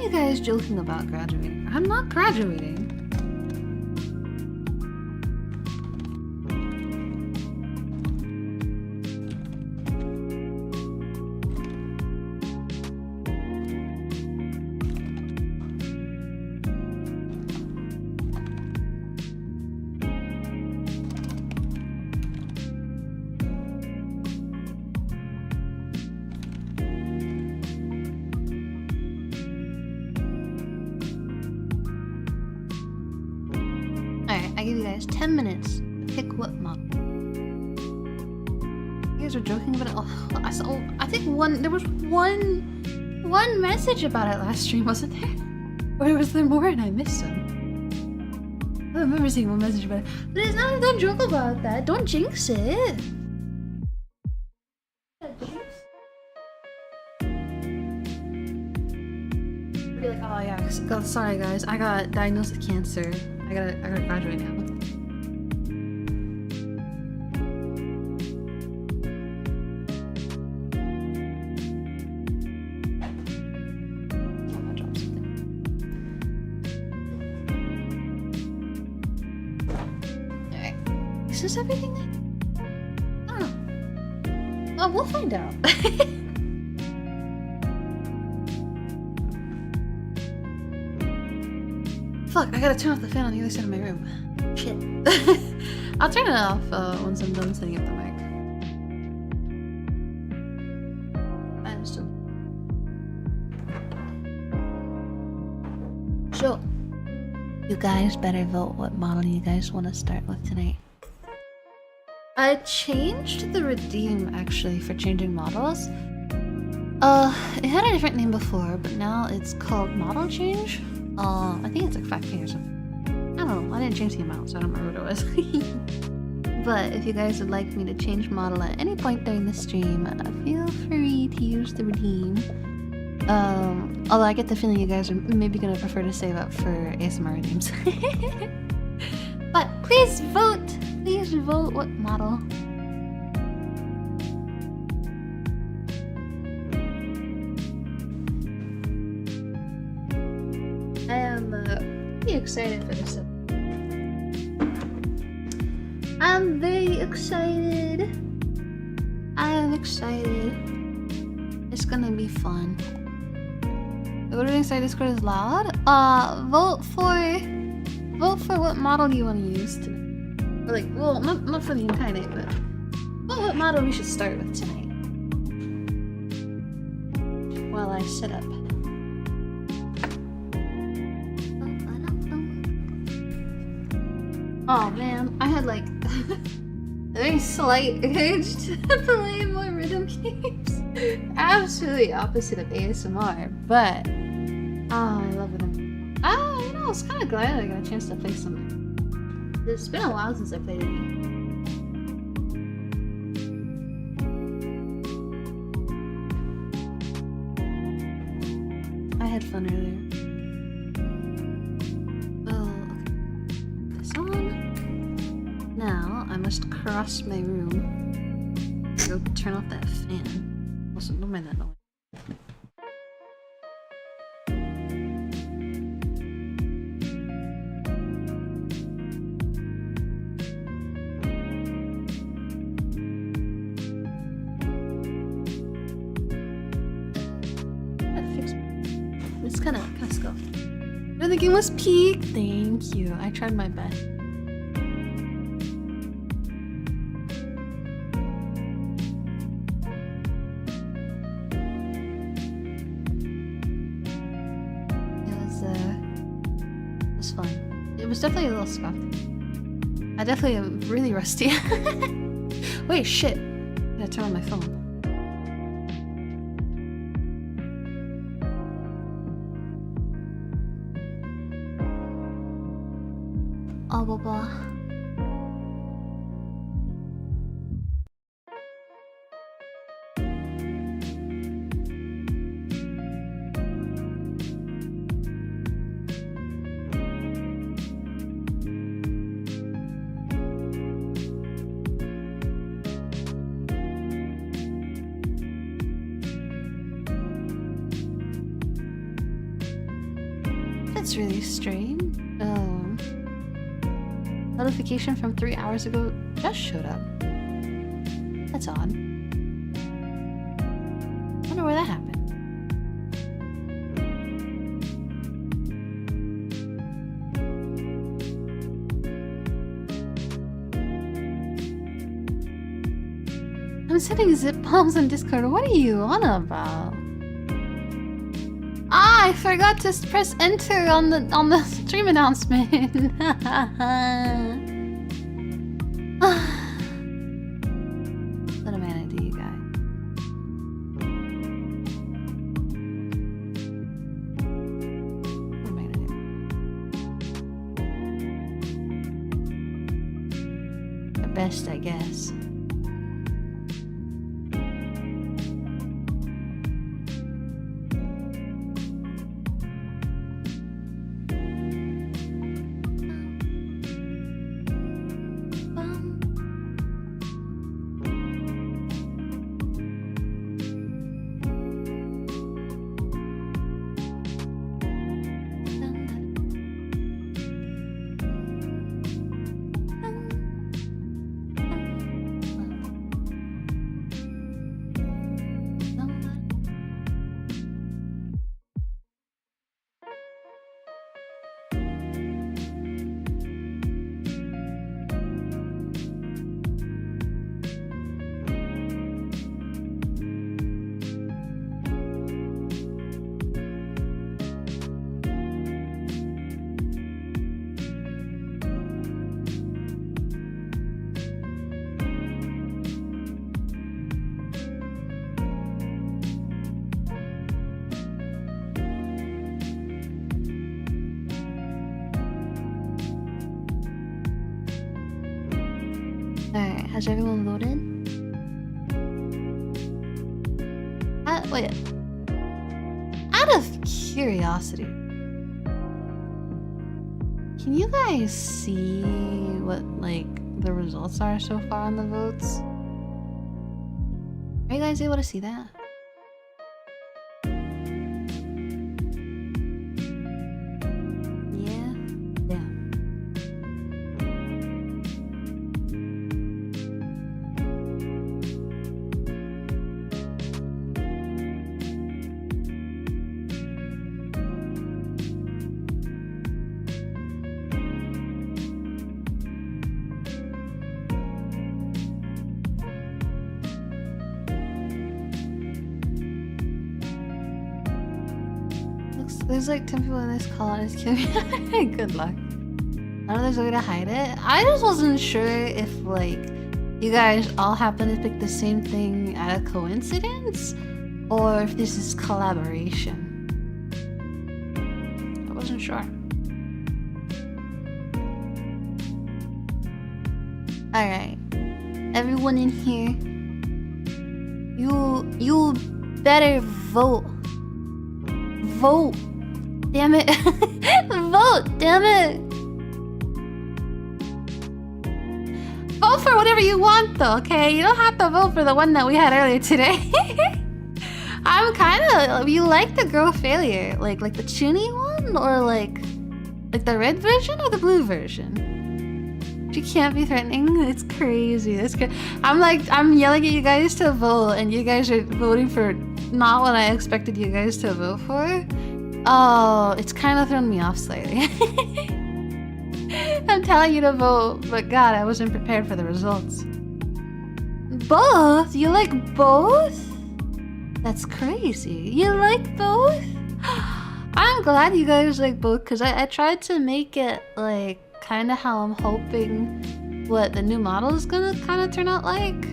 you guys joking about graduating? I'm not graduating. I give you guys 10 minutes to pick what model. You guys are joking about it. Oh, I think there was one message about it last stream, wasn't there? Or was there more and I missed them? I remember seeing one message about it. But it's not, don't joke about that. Don't jinx it. Be like, oh yeah, sorry guys, I got diagnosed with cancer. I gotta graduate now. I'm gonna drop something. Alright. Is this everything then? I don't know. Oh, we'll find out. Fuck, I gotta turn off the fan on the other side of my room. Shit. I'll turn it off once I'm done setting up the mic. I'm still... So, you guys better vote what model you guys want to start with tonight. I changed the redeem actually for changing models. It had a different name before, but now it's called model change. I think it's like 5k or something. I don't know, I didn't change the amount, so I don't remember what it was. But if you guys would like me to change model at any point during the stream, feel free to use the redeem. Although I get the feeling you guys are maybe gonna prefer to save up for ASMR redeems. But please vote what model. I am pretty excited for this episode. I'm very excited. I am excited. It's gonna be fun. The voting side Discord is loud. Vote for what model you want to use tonight. Or like, well, not for the entire night, but vote what model we should start with tonight. While I set up. Oh man, I had like a very slight urge to play more rhythm games. Absolutely opposite of ASMR, but oh, I love rhythm. Oh, you know, I was kind of glad I got a chance to play some. It's been a while since I played any. I had fun earlier. Now, I must cross my room. Go turn off that fan. Also, don't mind that noise. It's kind of scuffed. No, the game was peak. Thank you. I tried my best. It was definitely a little scuffed. I definitely am really rusty. Wait, shit. I gotta turn on my phone. Oh, blah blah. That's really strange. Notification from 3 hours ago just showed up. That's odd. Wonder where that happened. I'm sending zip bombs on Discord. What are you on about? Ah, I forgot to press enter on the stream announcement. What am I gonna do, you guys? What am I gonna do? The best, I guess. Has everyone voted? Wait. Out of curiosity, can you guys see what, like, the results are so far on the votes? Are you guys able to see that? There's like 10 people in this call and it's killing me. Good luck. I don't know if there's a way to hide it. I just wasn't sure if like you guys all happen to pick the same thing out of coincidence or if this is collaboration. I wasn't sure. Alright. Everyone in here. You better vote. Vote. Damn it. Vote, damn it. Vote for whatever you want though, okay? You don't have to vote for the one that we had earlier today. I'm kinda, you like the girl failure, like the Chuny one, or like the red version or the blue version? She can't be threatening. It's crazy. That's good. I'm yelling at you guys to vote and you guys are voting for not what I expected you guys to vote for. Oh, it's kind of thrown me off slightly. I'm telling you to vote, but God, I wasn't prepared for the results. Both? You like both? That's crazy. You like both? I'm glad you guys like both, because I tried to make it like kind of how I'm hoping what the new model is gonna kind of turn out like.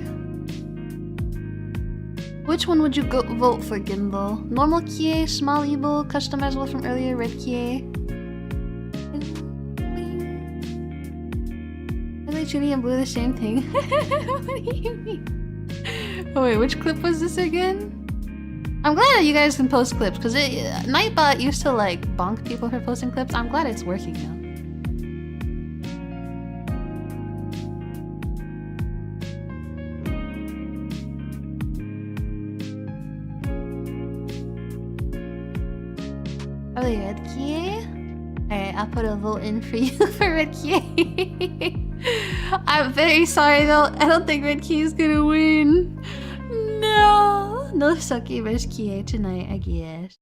Which one would you vote for, Gimbal? Normal Kie, small Eebo, customizable from earlier, red Kie. I like Chuny and blue the same thing. What do you mean? Oh wait, which clip was this again? I'm glad that you guys can post clips, because Nightbot used to like bonk people for posting clips. I'm glad it's working now. Early red Kie. I put a vote in for you for Red Kie. I'm very sorry though. I don't think Red Kie is gonna win. No, no Sucky vs Kie tonight, I guess.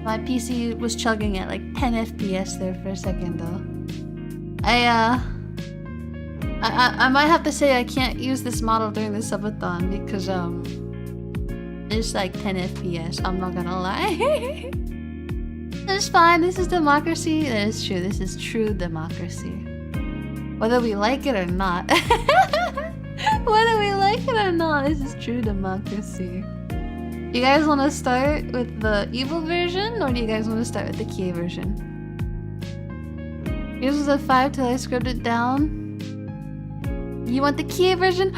My PC was chugging at like 10 FPS there for a second though. I might have to say I can't use this model during the subathon because it's like 10 FPS. I'm not gonna lie. It's fine. This is democracy. That is true. This is true democracy. Whether we like it or not. Whether we like it or not, this is true democracy. You guys want to start with the evil version, or do you guys want to start with the Kie version? Yours was a 5 till I scrubbed it down. You want the Kie version?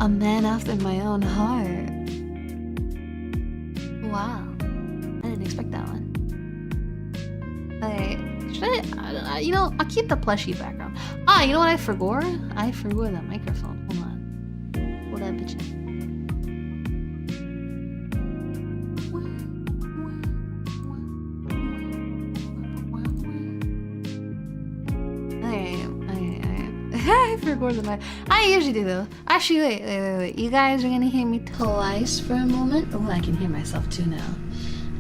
A man after my own heart. Wow. I didn't expect that one. Should I, you know, I'll keep the plushy background. Ah, you know what I forgot? I forgot that microphone. Hold on. Hold that bitch in. I forgot the mic. I usually do though. Actually, wait. You guys are gonna hear me twice for a moment. Oh, I can hear myself too now.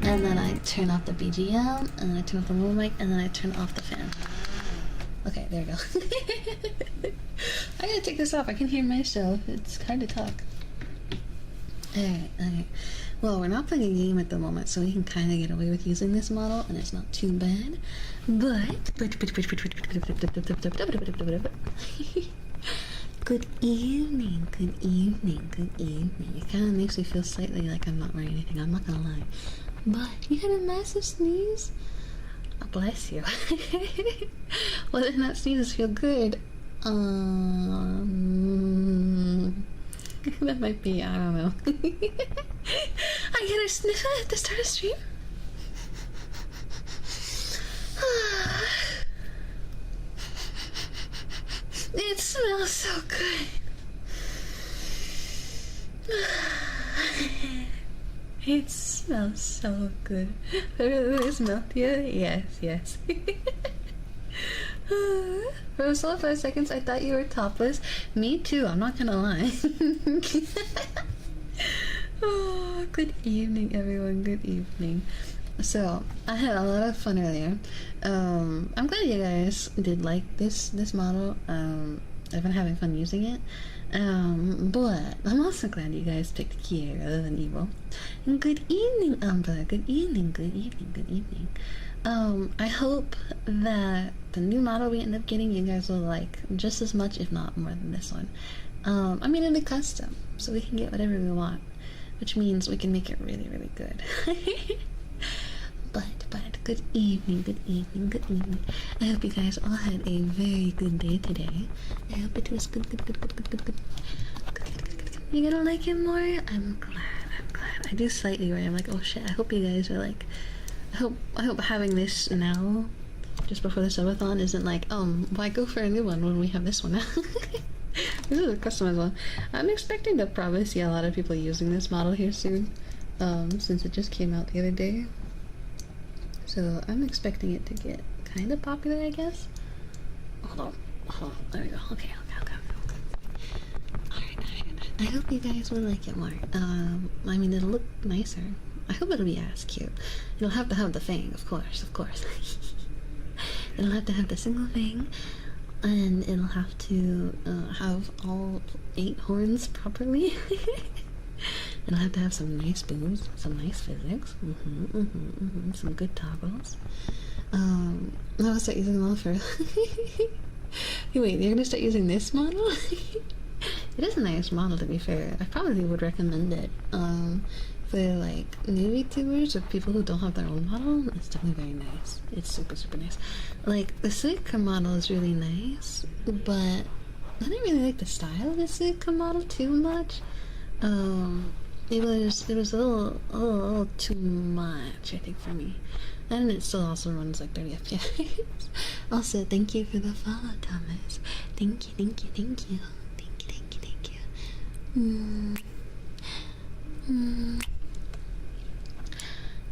And then I turn off the BGM, and then I turn off the mobile mic, and then I turn off the fan. Okay, there we go. I gotta take this off. I can hear myself. It's hard to talk. Alright. Well, we're not playing a game at the moment, so we can kind of get away with using this model, and it's not too bad. But good evening. It kind of makes me feel slightly like I'm not wearing anything. I'm not gonna lie. But you had a massive sneeze? Oh, bless you. Whether or not sneezes feel good, that might be, I don't know. I get a sniff at the start of stream. It smells so good. It smells so good. It smelled, yes. For a solid 5 seconds, I thought you were topless. Me too, I'm not gonna lie. Oh, good evening, everyone. Good evening. So, I had a lot of fun earlier. I'm glad you guys did like this model. I've been having fun using it. But I'm also glad you guys picked Kie rather than evil. And good evening, Umber. Good evening. I hope that the new model we end up getting you guys will like just as much, if not more than this one. I mean, it'll be custom, so we can get whatever we want, which means we can make it really, really good. But good evening. I hope you guys all had a very good day today. I hope it was good. You gonna like it more? I'm glad. I do slightly worry. I'm like, oh shit, I hope you guys are like, I hope having this now, just before the subathon, isn't like, why go for a new one when we have this one now? This is a customized one. I'm expecting to probably see a lot of people using this model here soon, since it just came out the other day. So I'm expecting it to get kind of popular, I guess. Hold on, there we go. Okay. Alright. I hope you guys will like it more. I mean, it'll look nicer. I hope it'll be as cute. It'll have to have the fang, of course. It'll have to have the single fang, and it'll have to have all 8 horns properly. It'll have to have some nice boobs, some nice physics, some good toggles. I'll start using them all for... Wait, you're gonna start using this model? It is a nice model, to be fair. I probably would recommend it for like new VTubers or people who don't have their own model. It's definitely very nice. It's super nice. Like, the Suica model is really nice, but I didn't really like the style of the Suica model too much. It was a little too much, I think, for me. And it still also runs like 30 FPS. Also, thank you for the follow, Thomas. Thank you.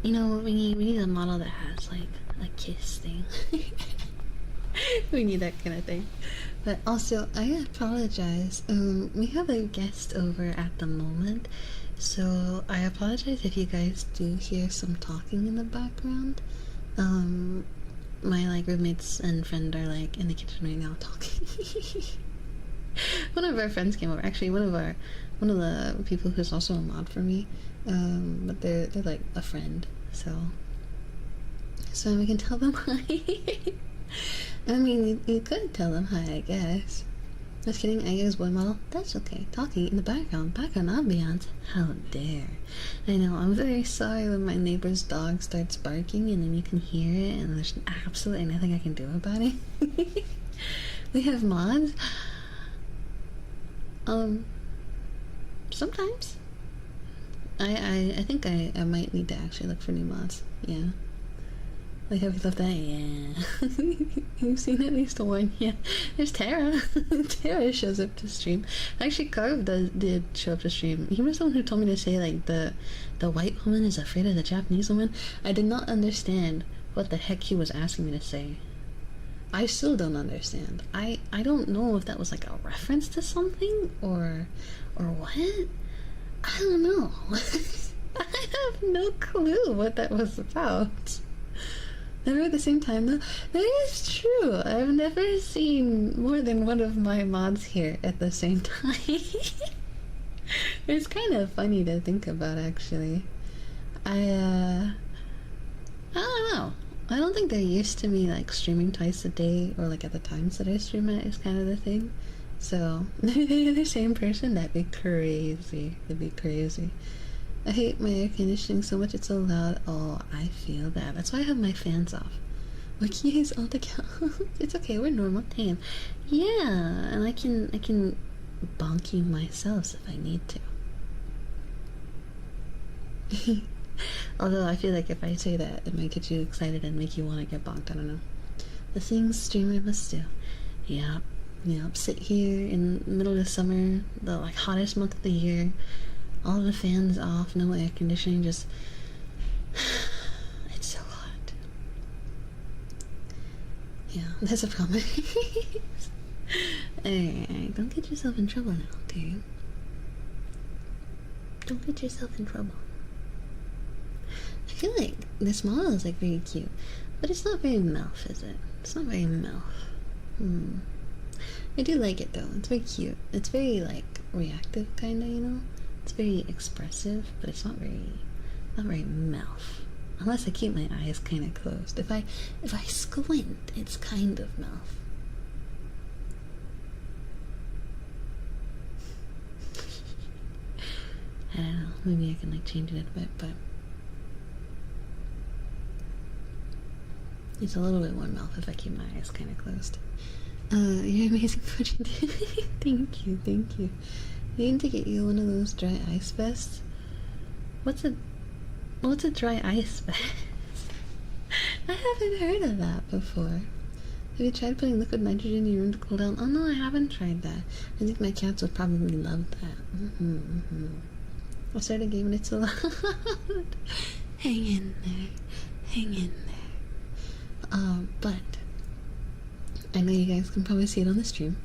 You know, we need a model that has like a kiss thing. We need that kind of thing. But also, I apologize. We have a guest over at the moment, so I apologize if you guys do hear some talking in the background. My like roommates and friend are like in the kitchen right now talking. One of our friends came over. Actually, one of the people who's also a mod for me. But they're like a friend, so we can tell them hi. I mean, you could tell them hi, I guess. Just kidding, I use boy model. That's okay. Talking in the background ambiance. How dare. I know, I'm very sorry when my neighbor's dog starts barking and then you can hear it and there's absolutely nothing I can do about it. We have mods. Sometimes. I think I might need to actually look for new mods. Yeah. Like, have you left that? Yeah. You've seen at least one. Yeah. There's Tara. Tara shows up to stream. Actually, Carve did show up to stream. He was the one who told me to say, like, the white woman is afraid of the Japanese woman. I did not understand what the heck he was asking me to say. I still don't understand. I don't know if that was, like, a reference to something or what? I don't know. I have no clue what that was about. Never at the same time, though. That is true. I've never seen more than one of my mods here at the same time. It's kind of funny to think about, actually. I don't know. I don't think they're used to me, like, streaming twice a day, or, like, at the times that I stream it is kind of the thing. So, if they're the same person, that'd be crazy. It'd be crazy. I hate my air conditioning so much, it's so loud. Oh, I feel that. That's why I have my fans off. My key is all the count. It's okay, we're normal tame. Yeah, and I can bonk you myself if I need to. Although I feel like if I say that, it might get you excited and make you want to get bonked. I don't know. The things streamer must do. Yeah. Sit here in the middle of the summer, the like hottest month of the year, all the fans off, no air conditioning, just it's so hot. Yeah, that's a problem. Alright, don't get yourself in trouble now, dude. Don't get yourself in trouble. I feel like this model is like very cute, but it's not very MILF, is it? It's not very MILF. I do like it though. It's very cute. It's very like reactive kinda, you know? It's very expressive, but it's not very MILF. Unless I keep my eyes kinda closed. If I squint, it's kind of MILF. I don't know, maybe I can like change it a bit, but it's a little bit more MILF if I keep my eyes kinda closed. You're amazing for what you did. Thank you. I need to get you one of those dry ice vests. What's a dry ice vest? I haven't heard of that before. Have you tried putting liquid nitrogen in your room to cool down? Oh no, I haven't tried that. I think my cats would probably love that. I started gaming it so loud. Hang in there. But I know you guys can probably see it on the stream,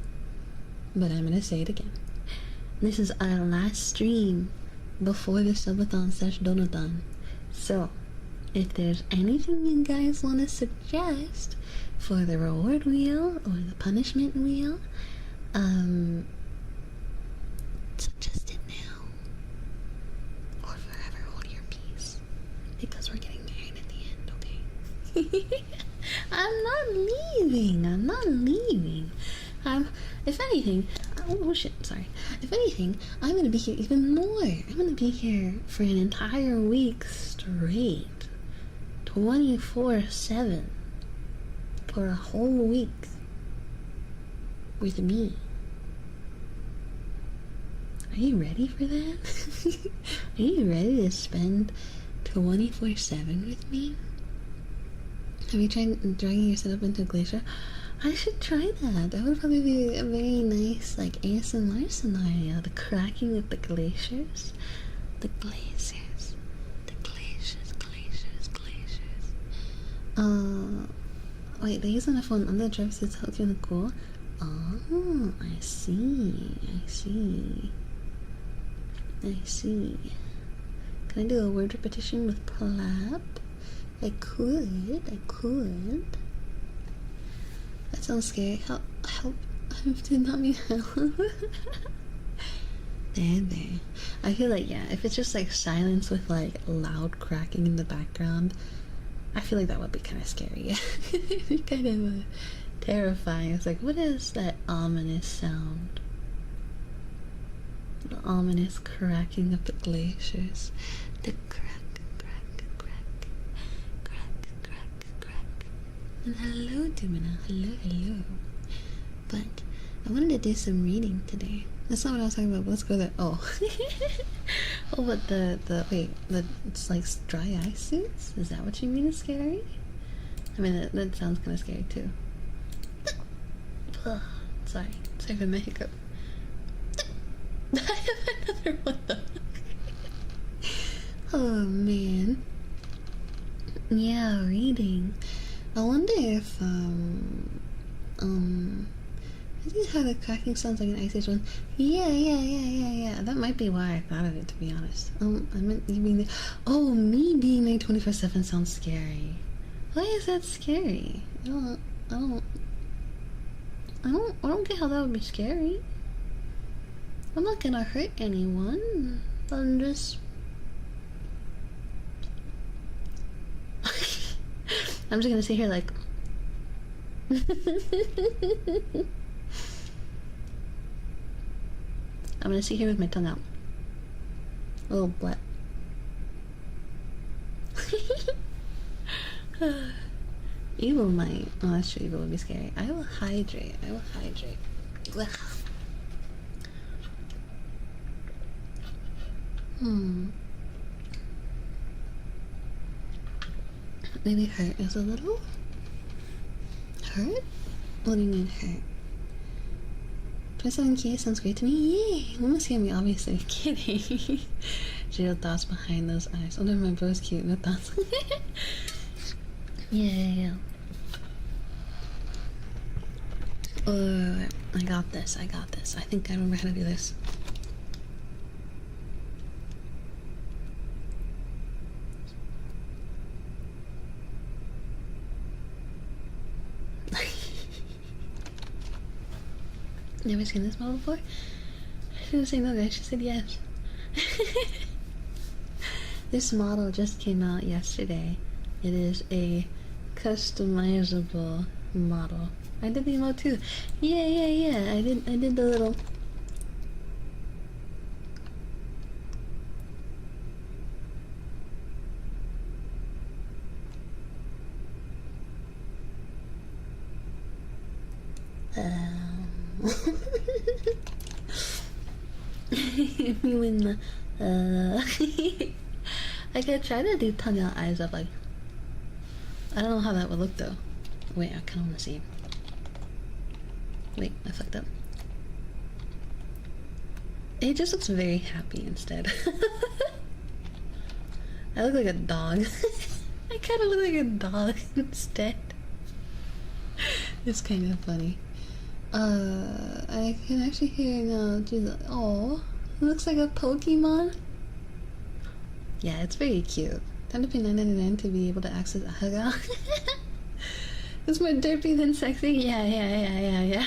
but I'm gonna say it again. This is our last stream before the subathon / donathon. So, if there's anything you guys want to suggest for the reward wheel or the punishment wheel, suggest it now. Or forever hold your peace. Because we're getting married at the end, okay? I'm not leaving. If anything, oh shit, sorry. If anything, I'm gonna be here even more. I'm gonna be here for an entire week straight. 24/7. For a whole week. With me. Are you ready for that? Are you ready to spend 24/7 with me? Have you tried dragging your setup into a glacier? I should try that. That would probably be a very nice, like, ASMR scenario. The cracking of the glaciers. The glaciers. Wait, they use on a phone on the drive to tell you in the cool. Oh, I see. I see. Can I do a word repetition with clap? I could. That sounds scary. Help. I did not mean help. There. I feel like, yeah, if it's just like silence with like loud cracking in the background, I feel like that would be kind of scary. Kind of terrifying. It's like, what is that ominous sound? The ominous cracking of the glaciers. The crack. And hello, Dumina. Hello. But I wanted to do some reading today. That's not what I was talking about, but let's go there. Oh. Oh, but it's like dry ice suits? Is that what you mean is scary? I mean, that sounds kind of scary too. Sorry for my hiccup. I have another one though. Oh man. Yeah, reading. I wonder if I think how the cracking sounds like an Ice Age one. Yeah. That might be why I thought of it, to be honest. I meant you being there. Oh, me being there 24/7 sounds scary. Why is that scary? I don't get how that would be scary. I'm not gonna hurt anyone. I'm just gonna sit here like I'm gonna sit here with my tongue out. A little blat. Evil might. Oh, that's true. Evil would be scary. I will hydrate. Ugh. Maybe hurt is a little? Hurt? What do you mean hurt? 27K sounds great to me. Yay! Almost hear me, obviously. I'm kidding. Real thoughts behind those eyes. Oh no, my bro's cute. No thoughts. Yeah. Oh, I got this. I think I remember how to do this. Never seen this model before? She didn't say no, guys. She said yes. This model just came out yesterday. It is a customizable model. I did the emote too. Yeah. I did the little. You in the I could try to do tongue out, eyes up, like I don't know how that would look though. Wait, I kinda wanna see. Wait, I fucked up. It just looks very happy instead. I look like a dog. I kinda look like a dog instead. It's kind of funny. I can actually hear now. Oh, it looks like a Pokemon. Yeah, it's very cute. Time to pay $9.99 to be able to access a hug. It's more derpy than sexy. Yeah.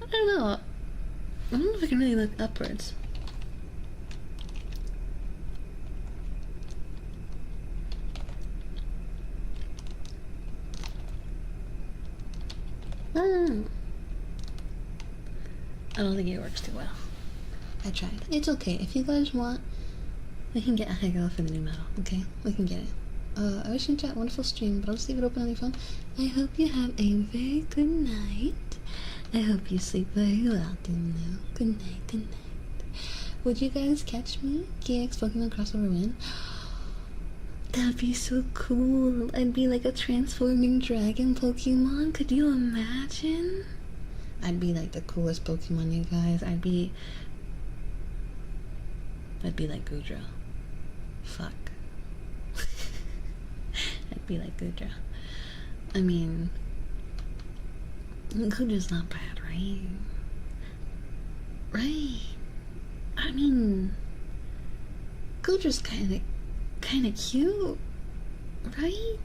I don't know. I don't know if I can really look upwards. I don't think it works too well. I tried. It's okay. If you guys want, we can get a haggle for the new model. Okay? We can get it. I wish you chat wonderful stream, but I'll just leave it open on your phone. I hope you have a very good night. I hope you sleep very well, Duno. Good night. Would you guys catch me? KX Pokemon crossover win? That'd be so cool. I'd be like a transforming dragon Pokemon. Could you imagine? I'd be like the coolest Pokemon, you guys. I'd be like Goodra. Fuck. be like Gudra. I mean, Gudra's not bad, right? Right. I mean, Gudra's kind of cute, right?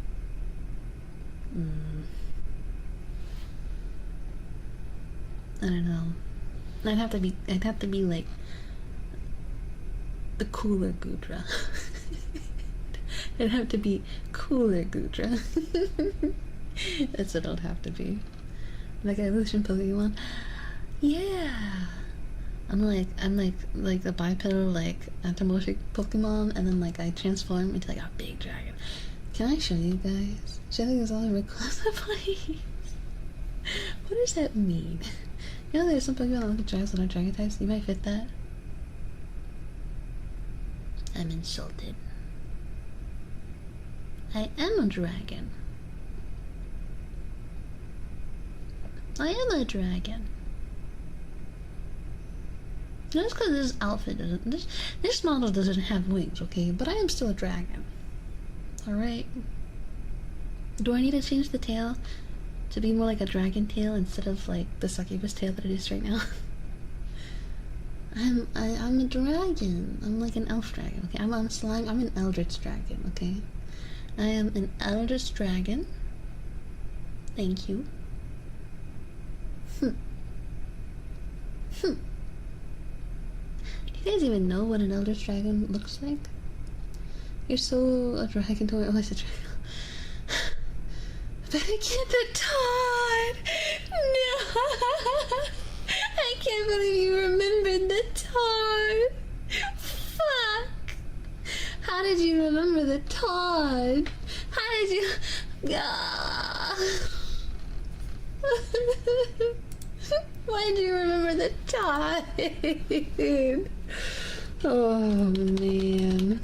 I don't know. I'd have to be like the cooler Gudra. It'd have to be cooler Gudra. That's what it'd have to be. Like an evolution Pokemon. Yeah. I'm like the bipedal like anthropomorphic Pokemon, and then like I transform into like a big dragon. Can I show you guys? Show you guys all the requests, please. What does that mean? You know there's some Pokemon that look at dragons that are dragon types? You might fit that. I'm insulted. I am a dragon. I am a dragon. Just because this outfit doesn't, this model doesn't have wings, okay? But I am still a dragon. Alright? Do I need to change the tail to be more like a dragon tail instead of like the succubus tail that it is right now? I'm a dragon. I'm like an elf dragon, okay? I'm slime. I'm an eldritch dragon, okay? I am an eldritch dragon. Thank you. Do you guys even know what an eldritch dragon looks like? You're so a dragon to oh, I said dragon. But I get the Todd! No! I can't believe you remembered the Todd! Fuck! How did you remember the Todd? How did you... Why did you remember the Todd? Oh man.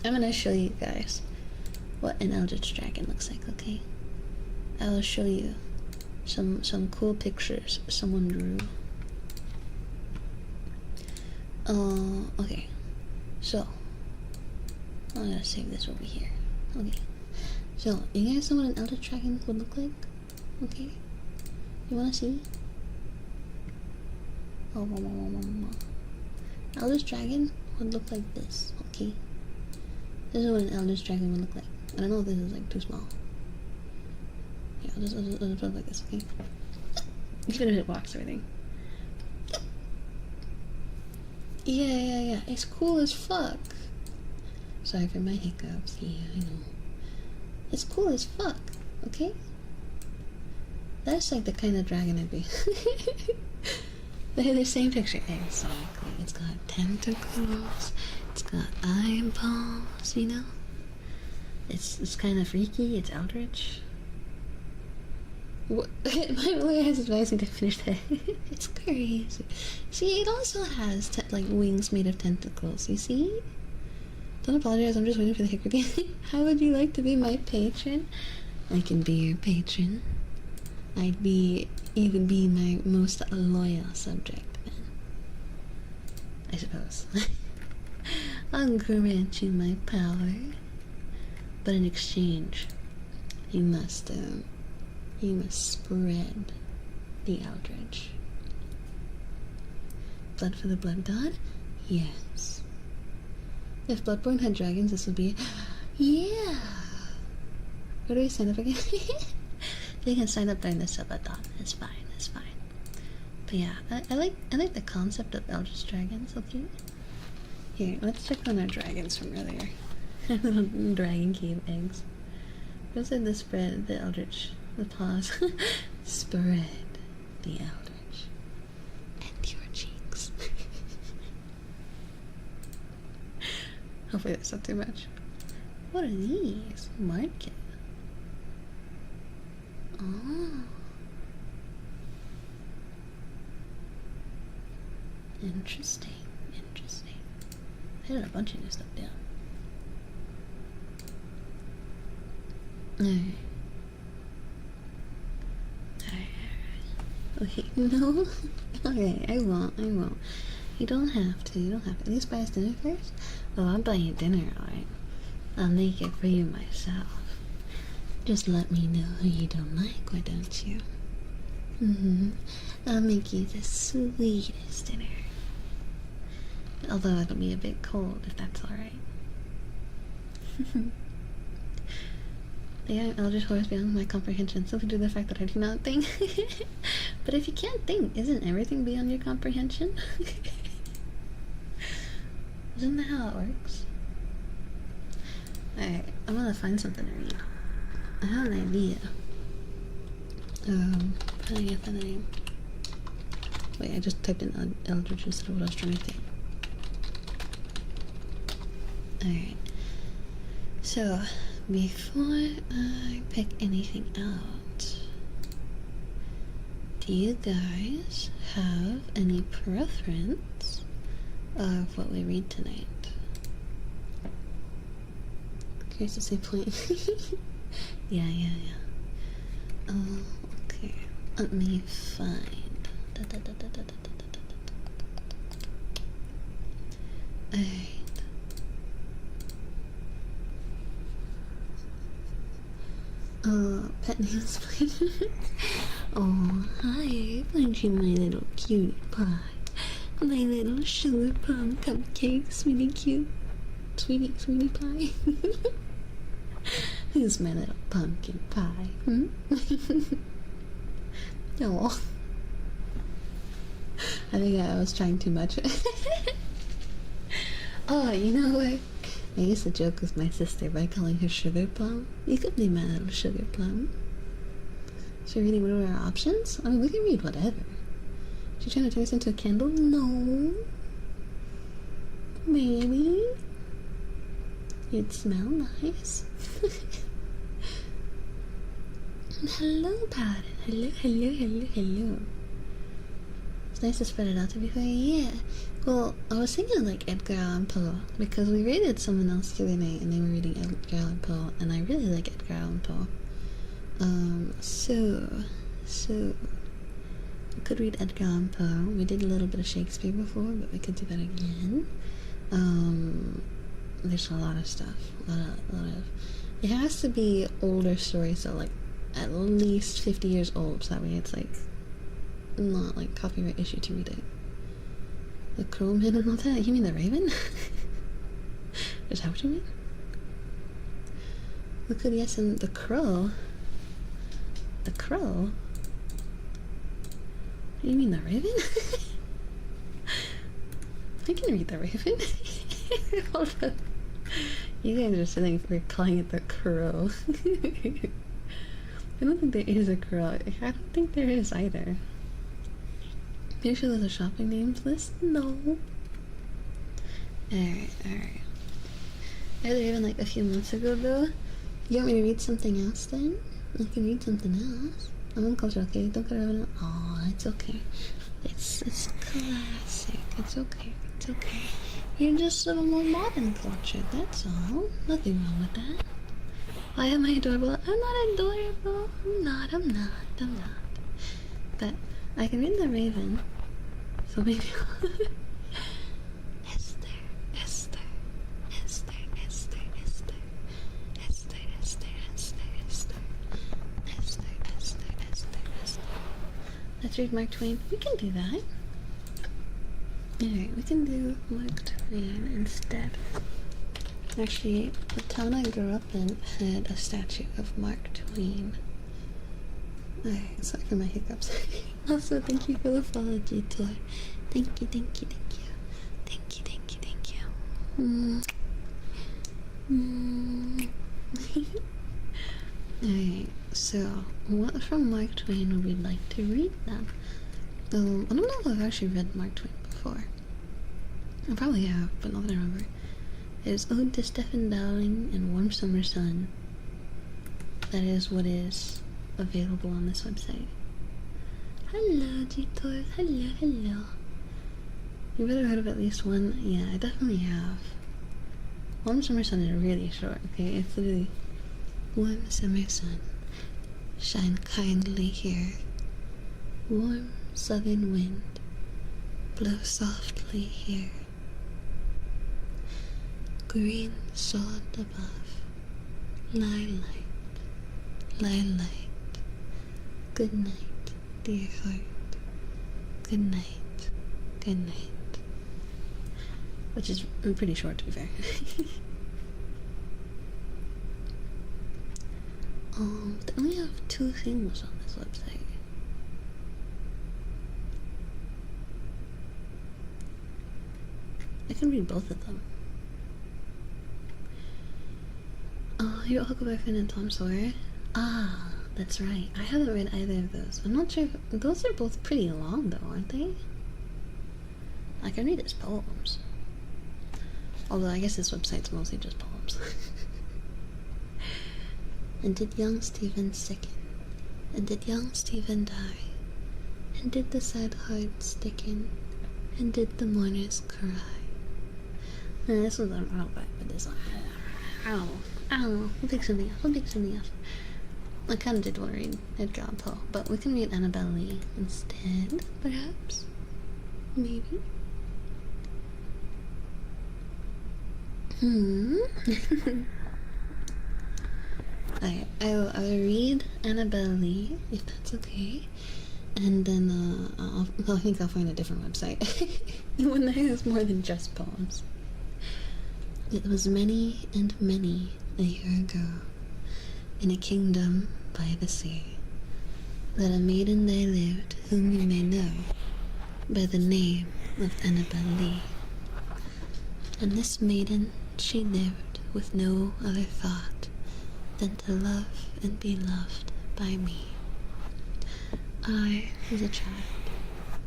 I'm gonna show you guys what an eldritch dragon looks like, okay? I will show you some cool pictures someone drew. Okay. So I'm gonna save this over here. Okay. So you guys know what an eldritch dragon would look like? Okay. You wanna see? Oh, eldritch dragon would look like this, okay? This is what an eldritch dragon would look like. I don't know if this is like too small. Yeah, I'll just put it like this, okay? Even if it walks or everything. Yeah. It's cool as fuck. Sorry for my hiccups. Yeah, I know. It's cool as fuck, okay? That's like the kind of dragon I'd be. The same picture. Exactly. It's got tentacles. It's got eyeballs, you know? It's kind of freaky. It's eldritch. What? My lawyer has advised me to finish that. It's crazy. See, it also has like wings made of tentacles. You see? Don't apologize. I'm just waiting for the hiccup. How would you like to be my patron? I can be your patron. You would be my most loyal subject then, I suppose. I'll grant you my power, but in exchange, you must spread the eldritch. Blood for the blood god? Yes. If Bloodborne had dragons, this would be... Yeah! Where do we sign up again? You can sign up during the subathon. It's fine. But yeah, I like the concept of eldritch dragons, okay? Here, let's check on our dragons from earlier. Little dragon cave eggs. Those are the spread, the eldritch, the paws. Spread the eldritch. And your cheeks. Hopefully that's not too much. What are these? Market. Oh. Interesting. I had a bunch of new stuff down. Alright. Okay, no? Okay, I won't. You don't have to. At least buy us dinner first? Oh, I'll buy you dinner, alright? I'll make it for you myself. Just let me know who you don't like, why don't you? I'll make you the sweetest dinner. Although it'll be a bit cold, if that's alright. Yeah, I'll just horse beyond my comprehension, simply due to the fact that I do not think. But if you can't think, isn't everything beyond your comprehension? Isn't that how it works? Alright, I'm gonna find something to read. I have an idea. How do I get the name? Wait, I just typed in Eldritch instead of what I was trying to think. Alright. So, before I pick anything out, do you guys have any preference of what we read tonight? Curious to say point. Yeah. Oh, okay. Let me find. Alright. Pet name spider. Oh, hi. Aren't you my little cutie pie? My little sugar plum cupcake, sweetie cute. Sweetie pie. Who's my little pumpkin pie? Oh. I think I was trying too much. Oh, you know what? I used to joke with my sister by calling her Sugar Plum. You could be my little Sugar Plum. Should we read what are our options? I mean, we can read whatever. She trying to turn us into a candle? No. Maybe. You'd smell nice. Hello, Paladin. Hello. It's nice to spread it out to be fair. Yeah. Well, I was thinking like Edgar Allan Poe because we rated someone else the other night and they were reading Edgar Allan Poe, and I really like Edgar Allan Poe. So we could read Edgar Allan Poe. We did a little bit of Shakespeare before, but we could do that again. There's a lot of stuff. A lot of. It has to be older stories, so like at least 50 years old, so that way it's like not like copyright issue to read it. The Crow Man and all that? You mean the Raven? Is that what you mean? We could yes, and the Crow. The Crow? You mean the Raven? I can read the Raven. Hold on. You guys are sitting for calling it the Crow. I don't think there is a Crow. I don't think there is either. Pretty sure there's a shopping names list? No. Alright. I read even like a few months ago though. You want me to read something else then? I can read something else. I'm uncomfortable, okay? Don't get around. Oh, it's okay. It's classic. It's okay. You're just a little more modern culture, that's all. Nothing wrong with that. Why am I adorable? I'm not adorable. I'm not. But I can read the Raven. So maybe Esther. Let's read Mark Twain. We can do that. Alright, we can do Mark Twain instead. Actually, the town I grew up in had a statue of Mark Twain. Alright, sorry for my hiccups. Also, thank you for the follow, G-Tour. Thank you. Alright, so what from Mark Twain would we like to read then? I don't know if I've actually read Mark Twain before. I probably have, but not that I remember. It is Ode to Stephen Dowling and Warm Summer Sun. That is what is available on this website. Hello, G-Tours. Hello. You better heard of at least one. Yeah, I definitely have. Warm Summer Sun is really short, okay? It's literally Warm Summer Sun, shine kindly here. Warm southern wind, blow softly here. green sod above. Lie light, lie light. Good night, dear heart. Good night, good night. Which is pretty short, to be fair. They only have 2 things on this website. I can read both of them. Oh, Your Huckleberry and Tom Sawyer? Ah, that's right. I haven't read either of those. I'm not sure. Those are both pretty long, though, aren't they? I can read his poems. Although I guess this website's mostly just poems. And did young Stephen sicken? And did young Stephen die? And did the sad heart sticken? And did the mourners cry? This one's I don't know, but this one, I don't know. We'll pick something else. I kind of did want to read Edgar Allan Poe, but we can read Annabelle Lee instead, perhaps? Maybe? Alright, I'll read Annabelle Lee, if that's okay. And then, I think I'll find a different website. One that has more than just poems. It was many and many a year ago, in a kingdom by the sea, that a maiden there lived whom you may know by the name of Annabelle Lee. And this maiden, she lived with no other thought than to love and be loved by me. I was a child,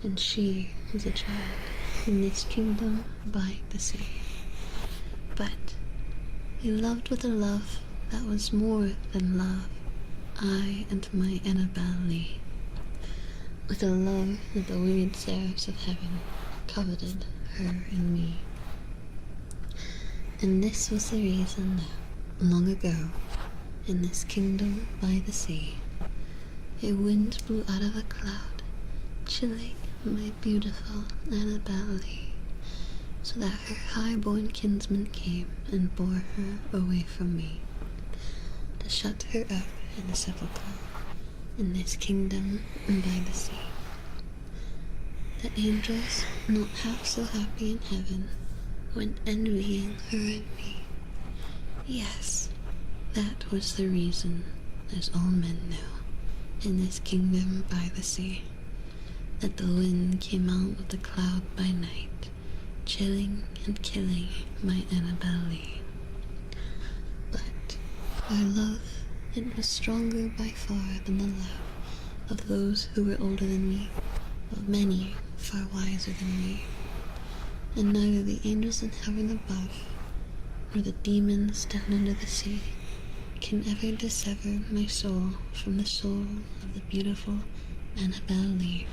and she was a child in this kingdom by the sea. But we loved with a love that was more than love, I and my Annabelle Lee, with a love that the winged seraphs of heaven coveted her and me. And this was the reason that, long ago, in this kingdom by the sea, a wind blew out of a cloud, chilling my beautiful Annabelle Lee, so that her high-born kinsman came and bore her away from me, to shut her up in a sepulchre in this kingdom by the sea. The angels, not half so happy in heaven, went envying her and me. Yes, that was the reason, as all men know, in this kingdom by the sea, that the wind came out of the cloud by night, chilling and killing my Annabelle Lee. But our love, it was stronger by far than the love of those who were older than me, of many far wiser than me. And neither the angels in heaven above, nor the demons down under the sea, can ever dissever my soul from the soul of the beautiful Annabelle Lee.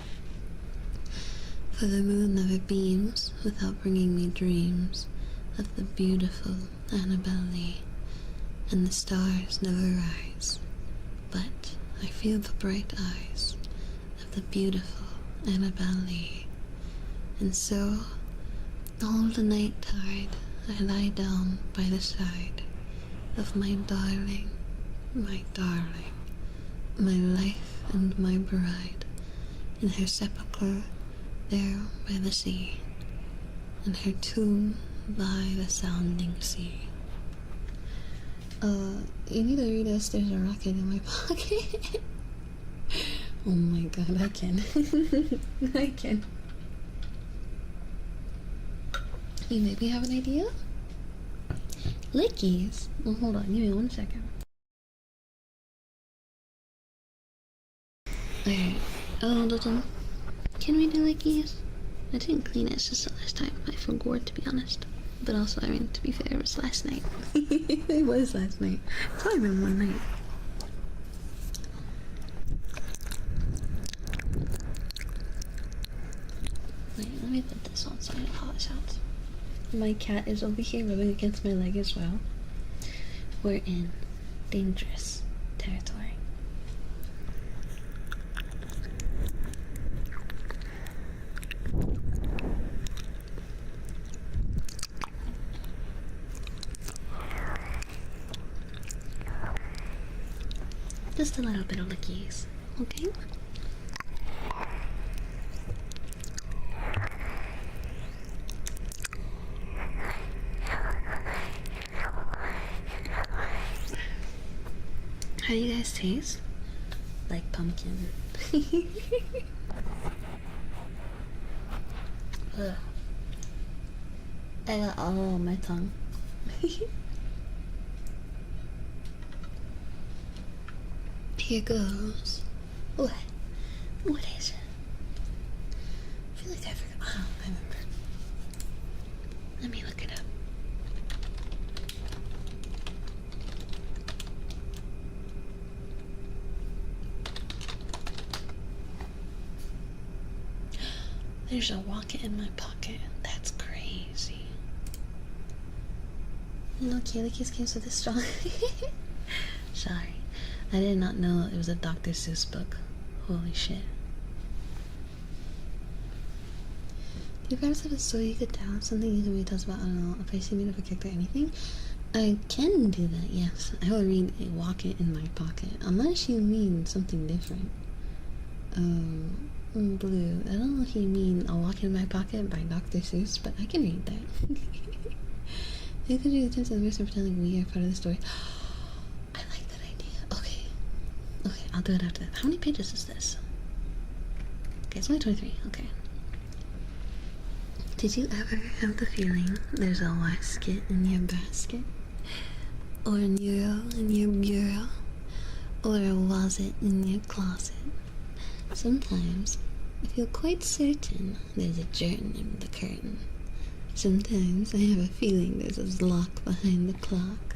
For the moon never beams without bringing me dreams of the beautiful Annabelle Lee, and the stars never rise, but I feel the bright eyes of the beautiful Annabelle Lee. And so, all the night tide, I lie down by the side of my darling, my life and my bride, in her sepulchre there by the sea, and her tomb by the sounding sea. You need to read this. There's a rocket in my pocket. Oh my god, I can. I can. You maybe have an idea? Lickies? Well, hold on, give me 1 second. Alright. Oh, Donothon. Can we do lickies? I didn't clean it since the last time. I forgot, to be honest. But also, I mean, to be fair, it was last night. It was last night. It's only been 1 night. Wait, let me put this on so I know how it sounds. My cat is over here rubbing against my leg as well. We're in dangerous territory. Just a little bit of lickies, okay? How do you guys taste? Like pumpkin. Ugh. I got all on my tongue. Here goes. What? What is it? I feel like I forgot. Oh, I remember. Let me look it up. There's a rocket in my pocket. That's crazy. You know, candy kiss came with this strong. Sorry. I did not know it was a Dr. Seuss book. Holy shit. Do you guys have a story you could tell? Something you can read us about, I don't know, a place you meet of a character or anything? I can do that, yes. I will read a rocket in my pocket. Unless you mean something different. Blue. I don't know if you mean A Walk in My Pocket by Dr. Seuss, but I can read that. You could do the tense of the verse and pretend like we are part of the story. I like that idea. Okay. Okay, I'll do it after that. How many pages is this? Okay, it's only 23. Okay. Did you ever have the feeling there's a basket in your basket? Or an euro in your bureau? Or a wallet in your closet? Sometimes I feel quite certain there's a germ in the curtain. Sometimes I have a feeling there's a lock behind the clock.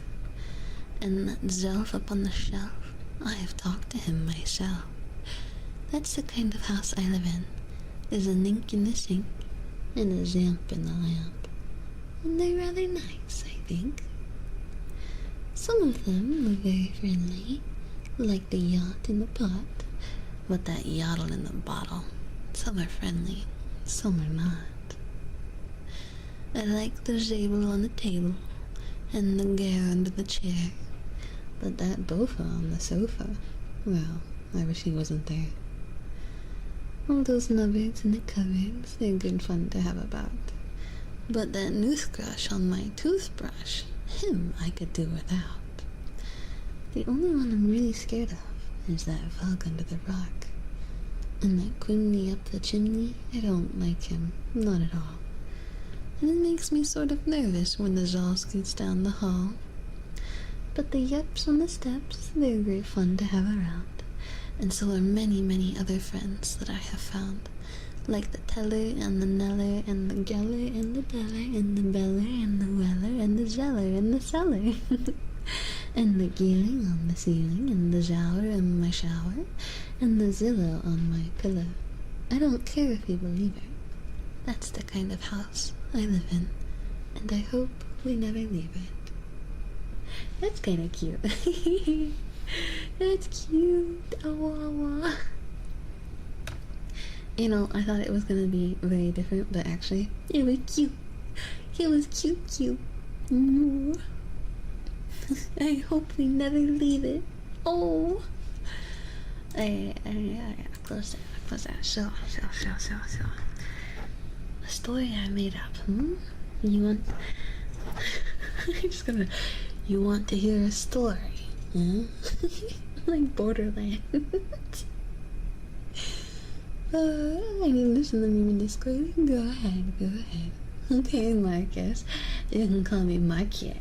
And that Zelf up on the shelf, I have talked to him myself. That's the kind of house I live in. There's an ink in the sink and a zamp in the lamp. And they're rather nice, I think. Some of them are very friendly, like the yacht in the pot. But that yodel in the bottle. Some are friendly, some are not. I like the table on the table, and the girl under the chair. But that bofa on the sofa, well, I wish he wasn't there. All those nubbins in the cupboards, they're good fun to have about. But that toothbrush on my toothbrush, him I could do without. The only one I'm really scared of is that bug under the rock. And that chimney up the chimney, I don't like him, not at all. And it makes me sort of nervous when the Zal scoots down the hall. But the yeps on the steps, they're great fun to have around. And so are many, many other friends that I have found. Like the teller and the neller and the geller and the deller and the beller and the weller and the zeller and the seller. And the gearing on the ceiling, and the shower in my shower, and the Zillow on my pillow. I don't care if you believe it. That's the kind of house I live in, and I hope we never leave it. That's kind of cute. That's cute. Oh. You know, I thought it was gonna be very different, but actually, it was cute. It was cute. Ooh. I hope we never leave it. Oh. I close that. So. A story I made up. You want? I'm just gonna. You want to hear a story? Huh? Like Borderlands. I didn't listen to me in Discord. Go ahead. Okay, Marcus. You can call me Marky.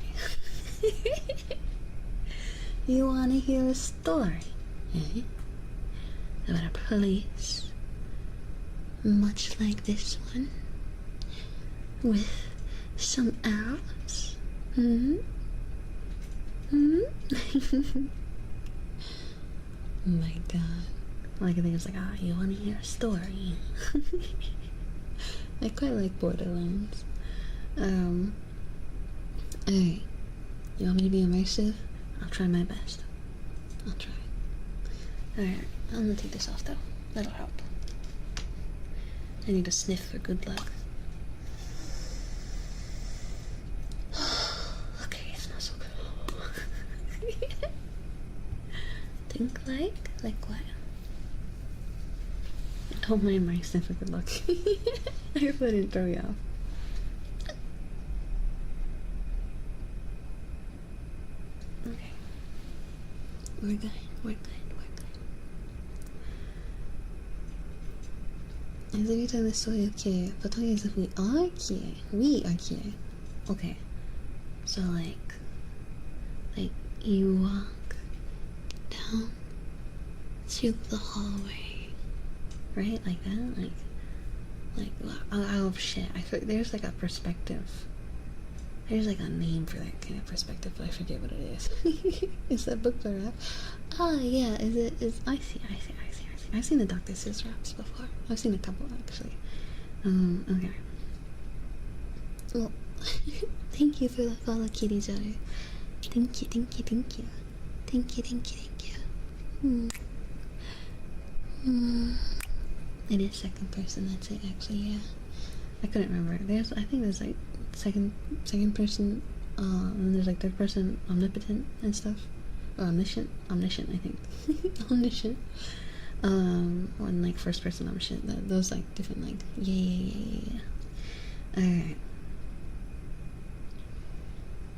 You want to hear a story, eh? About a place much like this one, with some elves? Oh my god. Like I think it's like, you want to hear a story? I quite like Borderlands. Alright. You want me to be immersive? I'll try my best. I'll try. Alright, I'm gonna take this off though. That'll help. I need to sniff for good luck. Okay, it smells so good. Think like Don't mind my sniffle, good luck. I hope I didn't throw you off. Okay. We're good, we're good, we're good. As if you tell the story of Kie, but tell you as if we are Kie. We are Kie. Okay. So like you walk down to the hallway, right? Like that? Oh shit, I forget, there's like a perspective. There's like a name for that kind of perspective, but I forget what it is. Is that book the rap? Ah, yeah, I see. I've seen the Dr. Seuss raps before. I've seen a couple, actually. Okay. Well, thank you for the follow, Kitty Joe. Thank you. It is second person, that's it, actually, yeah. I couldn't remember. I think there's like second person, and there's like third person omnipotent and stuff. Or omniscient, I think. Omniscient. And like first person omniscient. Those like different, like, yeah. Alright.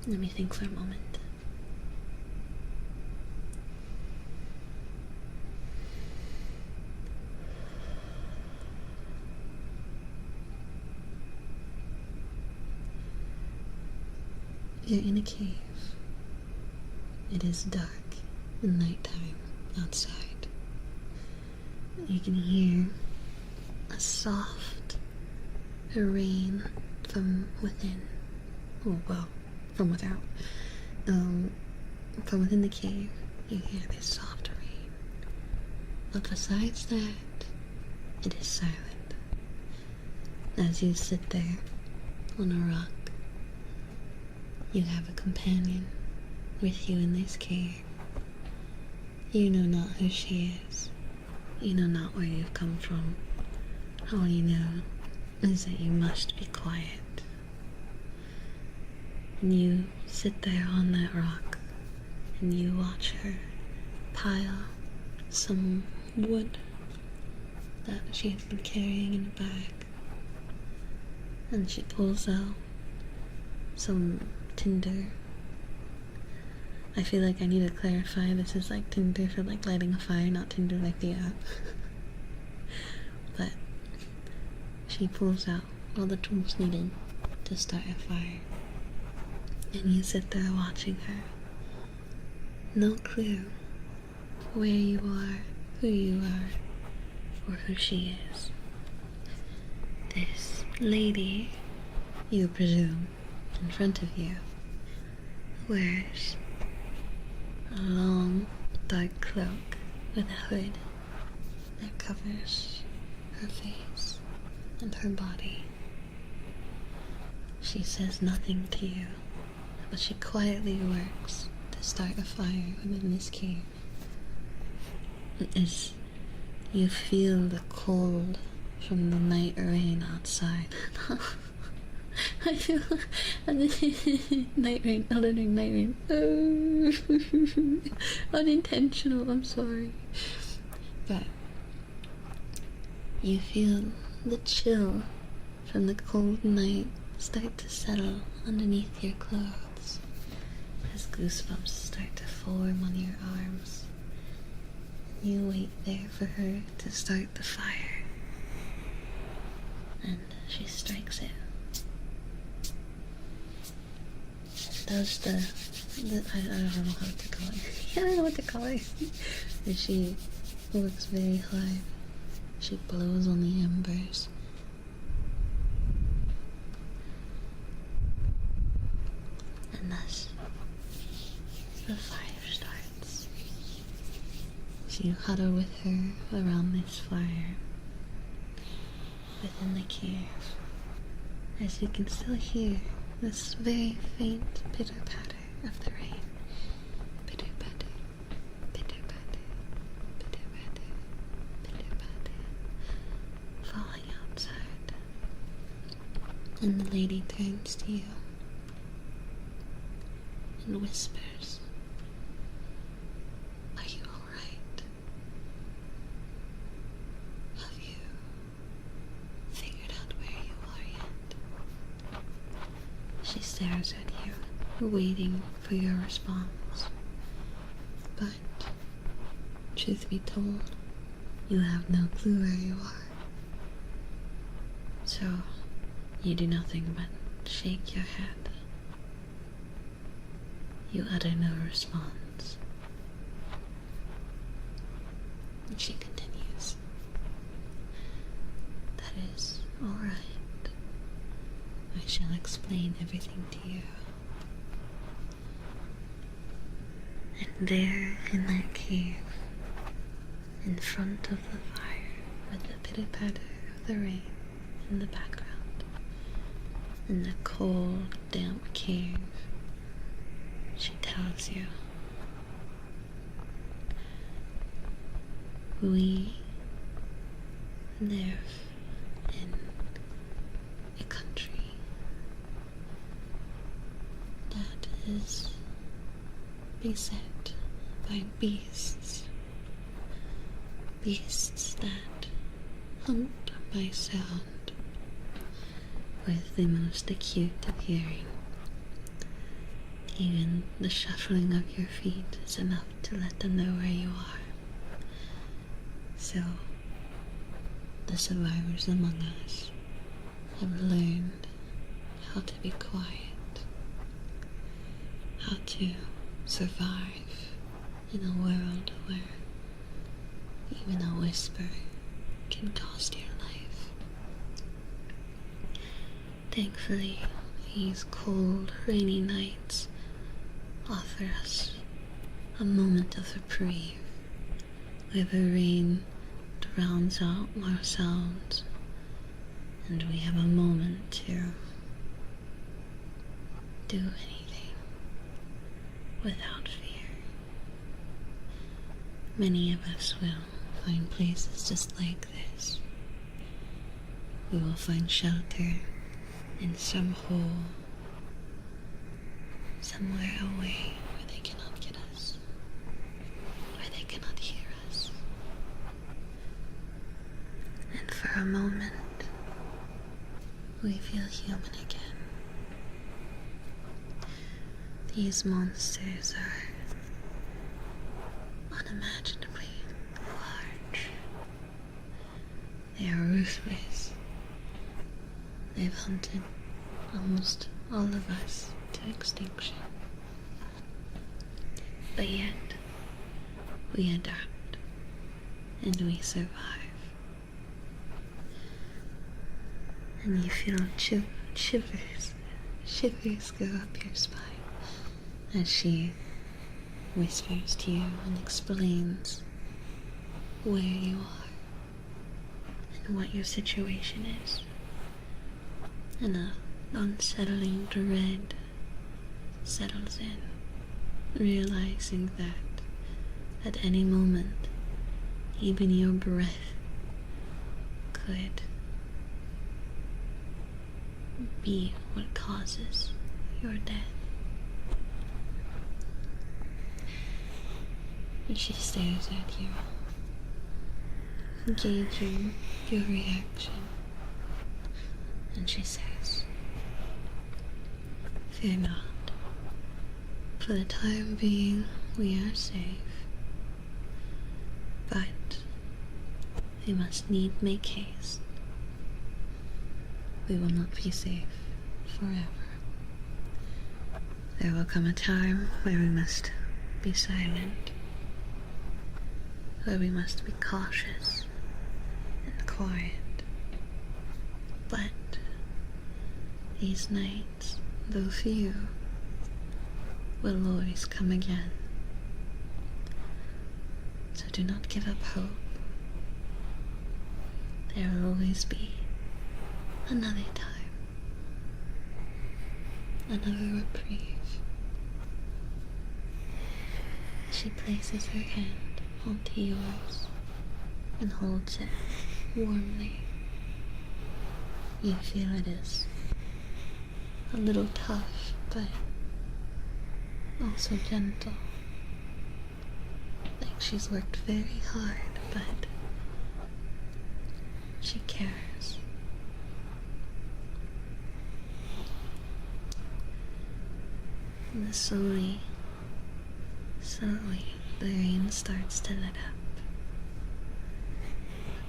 Let me think for a moment. You're in a cave. It is dark and nighttime outside. You can hear a soft rain from within. Oh, well, from without. From within the cave, you hear this soft rain. But besides that, it is silent. As you sit there on a rock, you have a companion with you in this cave. You know not who she is. You know not where you've come from. All you know is that you must be quiet. And you sit there on that rock and you watch her pile some wood that she has been carrying in a bag. And she pulls out some tinder. I feel like I need to clarify this is like Tinder for like lighting a fire, not Tinder like the app. But she pulls out all the tools needed to start a fire. And you sit there watching her. No clue where you are, who you are, or who she is. This lady, you presume, in front of you, wears a long, dark cloak with a hood that covers her face and her body. She says nothing to you, but she quietly works to start a fire within this cave. As you feel the cold from the night rain outside. I feel night rain, electric night rain. Unintentional, I'm sorry. But you feel the chill from the cold night start to settle underneath your clothes as goosebumps start to form on your arms. You wait there for her to start the fire, and she strikes it. Does the I don't know how to call it. I don't know what to call it. And she works very hard. She blows on the embers. And thus, the fire starts. So you huddle with her around this fire within the cave, as you can still hear this very faint pitter-patter of the rain. Pitter-patter, pitter-patter, pitter-patter, pitter-patter, falling outside. And the lady turns to you and whispers, "Are you alright? Have you stares at you, waiting for your response. But, truth be told, you have no clue where you are. So, you do nothing but shake your head. You utter no response. And she continues. That is all right. I shall explain everything to you. And there in that cave, in front of the fire, with the pitter-patter of the rain in the background, in the cold, damp cave, she tells you, we live in a country that is beset by beasts that hunt by sound with the most acute of hearing. Even the shuffling of your feet is enough to let them know where you are. So, the survivors among us have learned how to be quiet, how to survive in a world where even a whisper can cost your life. Thankfully, these cold, rainy nights offer us a moment of reprieve, where the rain drowns out more sounds, and we have a moment to do anything without fear. Many of us will find places just like this. We will find shelter in some hole, somewhere away where they cannot get us, where they cannot hear us. And for a moment, we feel human again. These monsters are unimaginably large. They are ruthless. They've hunted almost all of us to extinction. But yet, we adapt and we survive. And you feel shivers go up your spine as she whispers to you and explains where you are and what your situation is. And an unsettling dread settles in, realizing that at any moment, even your breath could be what causes your death. And she stares at you, gauging your reaction. And she says, fear not. For the time being, we are safe. But we must need make haste. We will not be safe forever. There will come a time where we must be silent, where we must be cautious and quiet. But these nights, though few, will always come again. So do not give up hope. There will always be another time, another reprieve. She places her hand onto yours and holds it warmly. You feel it is a little tough, but also gentle. Like she's worked very hard, but she cares. And slowly, the rain starts to let up.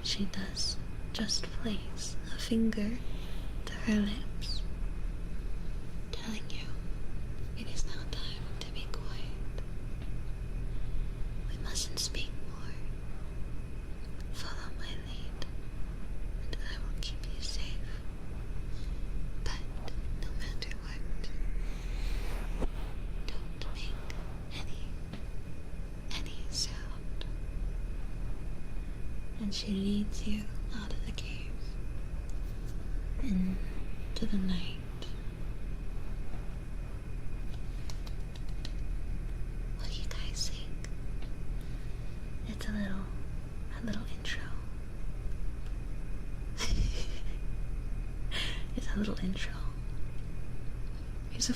She does just place a finger to her lips, telling you it is now time to be quiet. We mustn't speak more. Follow my lead, and I will keep you safe. But no matter what, don't make any sound. And she leads you out of the cave into the night. What do you guys think? It's a little intro. It's a little intro. Here's a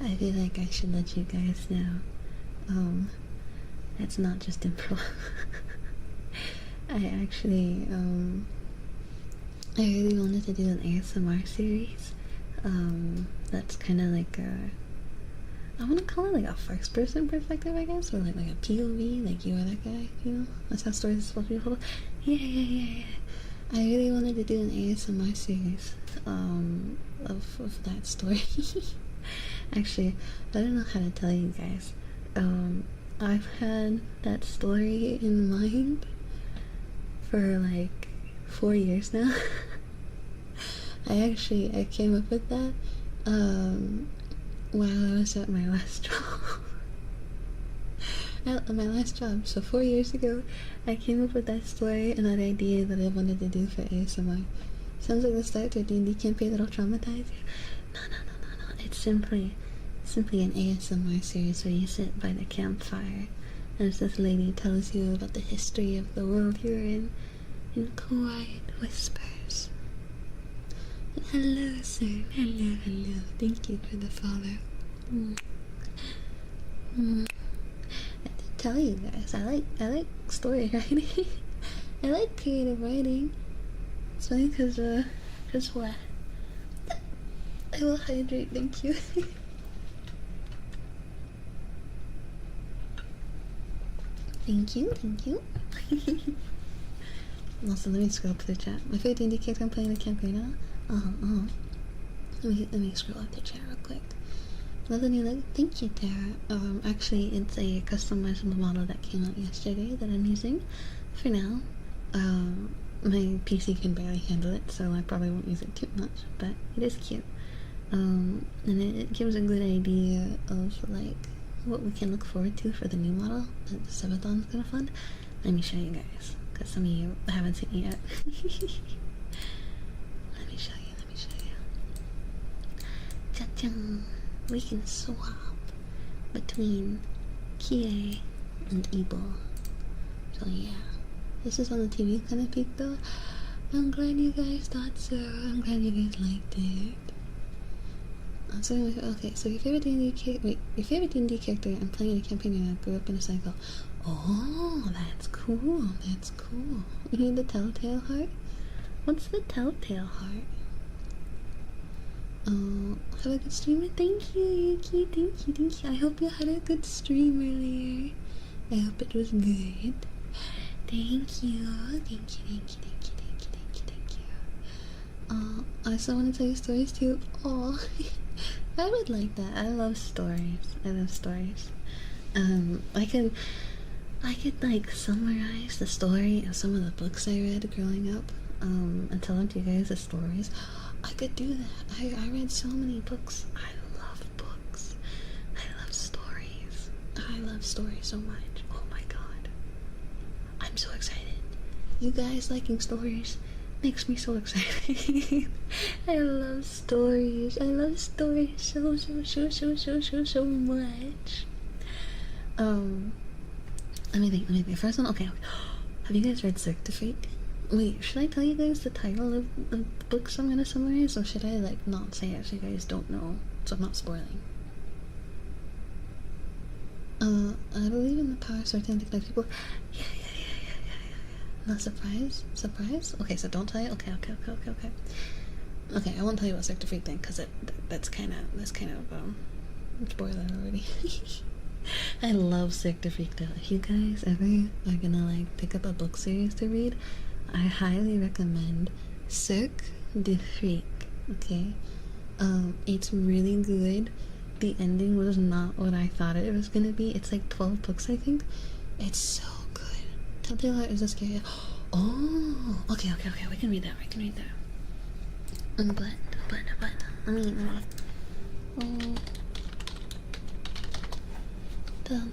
I feel like I should let you guys know. It's not just improv. I actually, I really wanted to do an ASMR series. That's kind of like I want to call it like a first person perspective, I guess, or like a POV, like you are that guy, you know? That's how stories are supposed to be told. Yeah. I really wanted to do an ASMR series, of that story. Actually, I don't know how to tell you guys. I've had that story in mind for like 4 years now. I came up with that while I was at my last job. At my last job. So 4 years ago, I came up with that story and that idea that I wanted to do for ASMR. Sounds like the start to a D&D campaign that'll traumatize you. No. It's simply an ASMR series where you sit by the campfire as this lady tells you about the history of the world you're in quiet whispers. Hello, sir. Hello. Thank you for the follow. I did tell you guys, I like story writing. I like creative writing. It's funny because what? I will hydrate, thank you. Thank you. Also, let me scroll up to the chat. My favorite D&D character I'm playing a campaign now. Let me scroll up the chat real quick. Love the new look. Thank you, Tara. Actually, it's a customizable model that came out yesterday that I'm using for now. My PC can barely handle it, so I probably won't use it too much, but it is cute. And it gives a good idea of like what we can look forward to for the new model. The Sevathon's kind of fun. Let me show you guys, because some of you haven't seen it yet. Let me show you. Cha-chang! We can swap between Kie and Ibo. So yeah, this is on the TV kind of peak though. I'm glad you guys thought so. I'm glad you guys liked it. So okay, so your favorite D&D character, I'm playing a campaign and I grew up in a cycle. Oh, that's cool. You need the telltale heart? What's the telltale heart? Oh, have a good stream. Thank you, Yuki. Thank you. I hope you had a good stream earlier. I hope it was good. Thank you. I also want to tell you stories too. Oh, I would like that. I love stories. I could like summarize the story of some of the books I read growing up, and tell them to you guys the stories. I could do that. I read so many books. I love books. I love stories. I love stories so much. Oh my god. I'm so excited. You guys liking stories makes me so excited. I love stories. I love stories so much. Let me think. First one, okay. Have you guys read Certificate? Wait, should I tell you guys the title of the books I'm gonna summarize, or should I like not say it so you guys don't know, so I'm not spoiling? I believe in the power of certain to connect people. Yeah. Not surprise? Okay, so don't tell you? Okay. Okay, I won't tell you about Sector Freak thing because that's kind of spoiler already. I love Sector Freak though. If you guys ever are gonna like pick up a book series to read, I highly recommend Cirque de Freak. Okay, it's really good. The ending was not what I thought it was gonna be. It's like 12 books, I think. It's so good. Telltale Heart is a scary. Oh, okay. We can read that. But let me. Oh. Dun.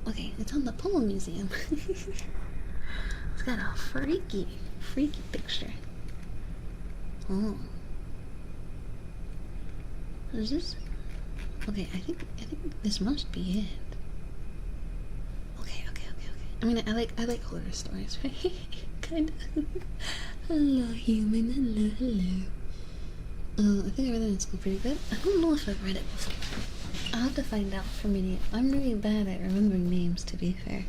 Okay, it's on the Poem Museum. It's got a freaky picture. Oh. What is this? Okay, I think this must be it. Okay. I mean, I like horror stories, right? Kind of. Hello, human. Hello. I think I read it in school pretty good. I don't know if I've read it before. I'll have to find out from me. I'm really bad at remembering names, to be fair.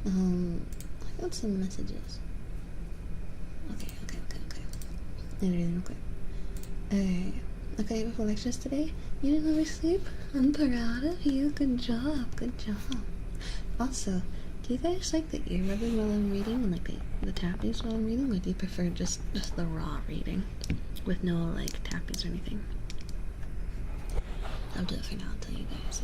I got some messages. Okay. Real quick. Alright. Okay, before lectures today, you didn't oversleep? I'm proud of you. Good job. Also, do you guys like the ear rubbing while I'm reading and like the tappies while I'm reading, or do you prefer just the raw reading with no like tappies or anything? I'll do it for now. I'll tell you guys.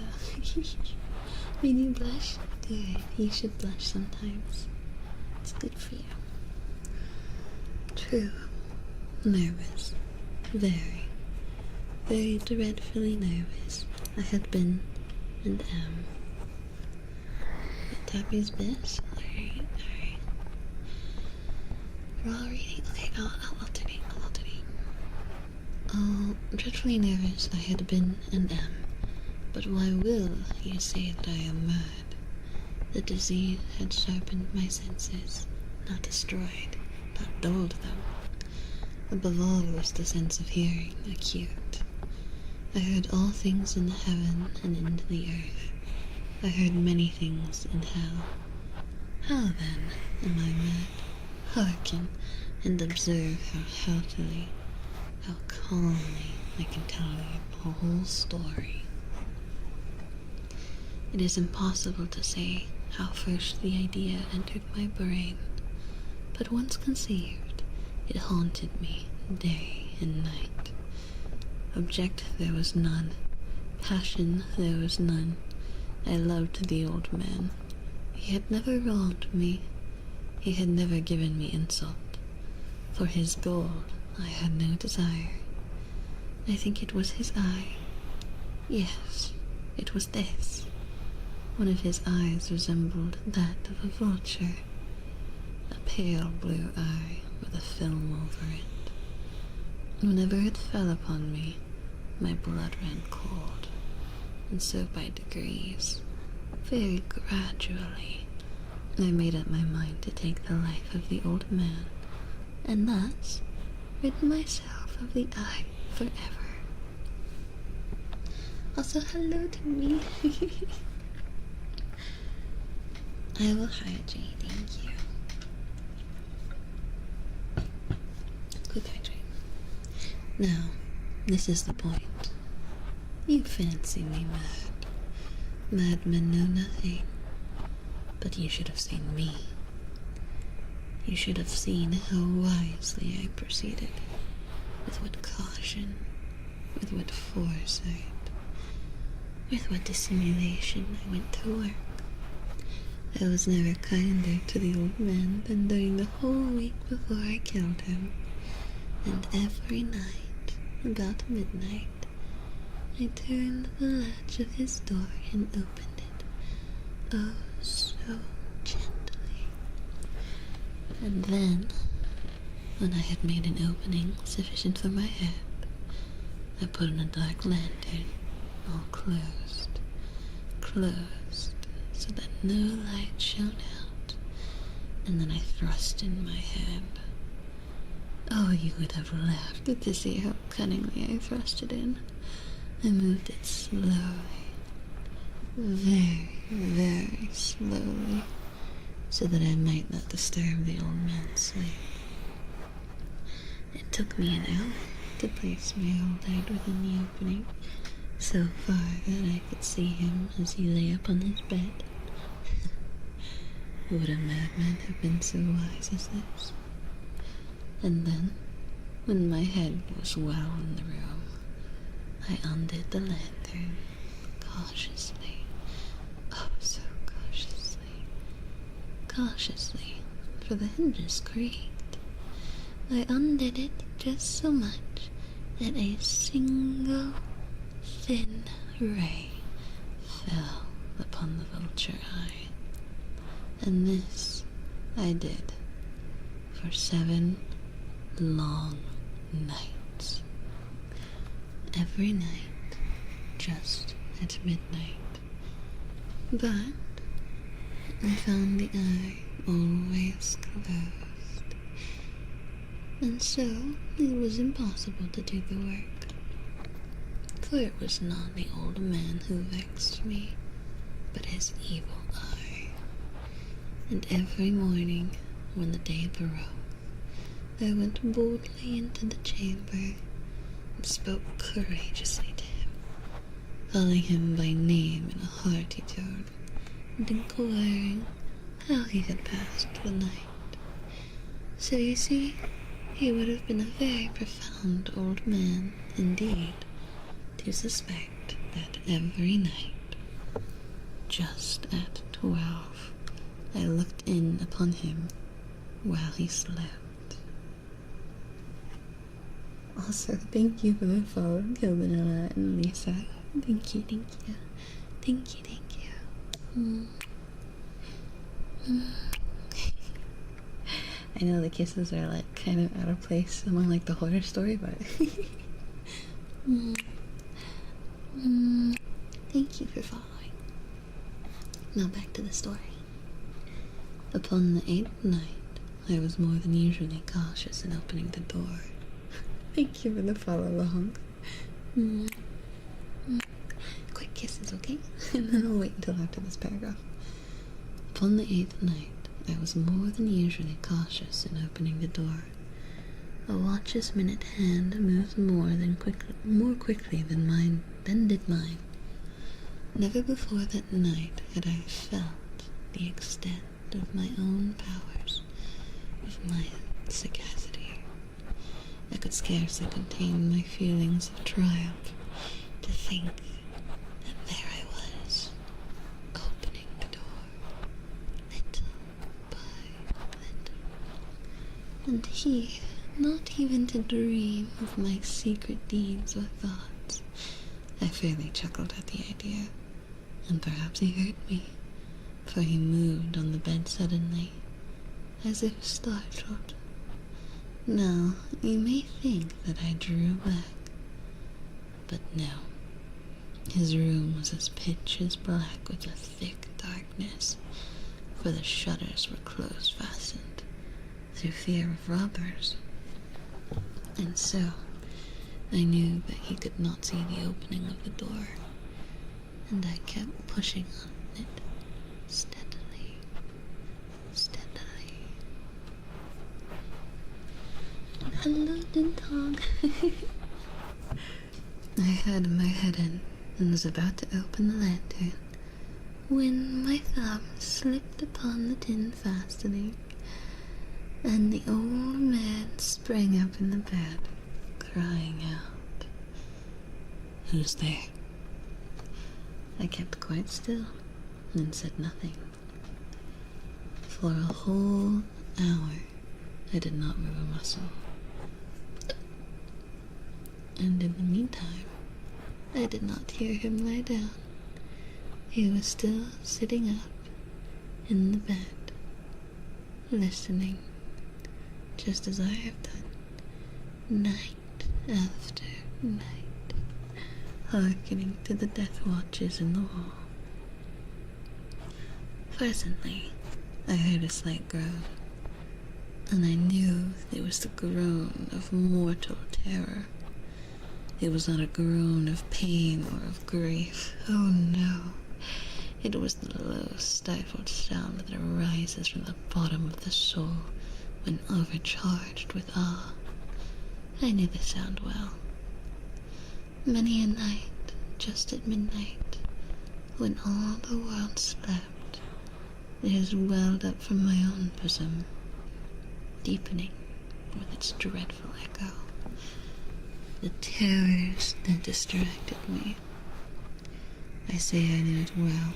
When you blush, good. You should blush sometimes. It's good for you. True. Nervous. Very dreadfully nervous. I had been and am. Tappy's best. Alright. Raw reading. Okay, I'll alternate. Oh, dreadfully nervous I had been and am. But why will you say that I am mad? The disease had sharpened my senses, not destroyed, not dulled them. Above all was the sense of hearing acute. I heard all things in heaven and in the earth. I heard many things in hell. How then am I mad? Hearken and observe how healthily, how calmly I can tell you the whole story. It is impossible to say how first the idea entered my brain, but once conceived, it haunted me day and night. Object there was none, passion there was none. I loved the old man. He had never wronged me. He had never given me insult. For his gold I had no desire. I think it was his eye. Yes, it was this. One of his eyes resembled that of a vulture. A pale blue eye with a film over it. Whenever it fell upon me, my blood ran cold. And so by degrees, very gradually, I made up my mind to take the life of the old man, and thus rid myself of the eye forever. Also, hello to me. I will hydrate, thank you. Quick hydrate. Now, this is the point. You fancy me mad. Madmen know nothing. But you should have seen me. You should have seen how wisely I proceeded. With what caution. With what foresight. With what dissimulation I went to work. I was never kinder to the old man than during the whole week before I killed him. And every night, about midnight, I turned the latch of his door and opened it, oh so gently. And then, when I had made an opening sufficient for my head, I put in a dark lantern, all closed, so that no light shone out, and then I thrust in my hand. Oh, you would have laughed to see how cunningly I thrust it in. I moved it slowly, very, very slowly, so that I might not disturb the old man's sleep. It took me an hour to place my old head within the opening, so far that I could see him as he lay upon his bed. Would a madman have been so wise as this? And then, when my head was well in the room, I undid the lantern, cautiously, oh so cautiously, for the hinges creaked. I undid it just so much that a single thin ray fell upon the vulture eye. And this I did for 7 long nights. Every night, just at midnight. But I found the eye always closed, and so it was impossible to do the work. For it was not the old man who vexed me, but his evil eye. And every morning, when the day broke, I went boldly into the chamber and spoke courageously to him, calling him by name in a hearty tone, and inquiring how he had passed the night. So you see, he would have been a very profound old man indeed to suspect that every night, just at 12, I looked in upon him while he slept. Also, thank you for the follow, Kilbanella and Lisa. Thank you. I know the kisses are like kind of out of place among like the horror story, but thank you for following. Now back to the story. Upon the 8th night, I was more than usually cautious in opening the door. Thank you for the follow along. Quick kisses, okay? And then I'll wait until after this paragraph. Upon the 8th night, I was more than usually cautious in opening the door. A watch's minute hand moves more quickly than did mine. Never before that night had I felt the extent of my own powers, of my sagacity. I could scarcely contain my feelings of triumph to think that there I was, opening the door, little by little, and he not even to dream of my secret deeds or thoughts. I fairly chuckled at the idea, and perhaps he heard me, for he moved on the bed suddenly, as if startled. Now, you may think that I drew back, but no. His room was as pitch as black with a thick darkness, for the shutters were close fastened, through fear of robbers. And so, I knew that he could not see the opening of the door, and I kept pushing on it, steadily. Hello, Dintong. I had my head in and was about to open the lantern when my thumb slipped upon the tin fastening, and the old man sprang up in the bed, crying out, "Who's there?" I kept quite still and said nothing. For a whole hour, I did not move a muscle. And in the meantime, I did not hear him lie down. He was still sitting up in the bed, listening, just as I have done, night after night, hearkening to the death watches in the wall. Presently, I heard a slight groan, and I knew it was the groan of mortal terror. It was not a groan of pain or of grief. Oh no. It was the low, stifled sound that arises from the bottom of the soul when overcharged with awe. I knew the sound well. Many a night, just at midnight, when all the world slept, it has welled up from my own bosom, deepening with its dreadful echo. The terrors that distracted me. I say I knew it well.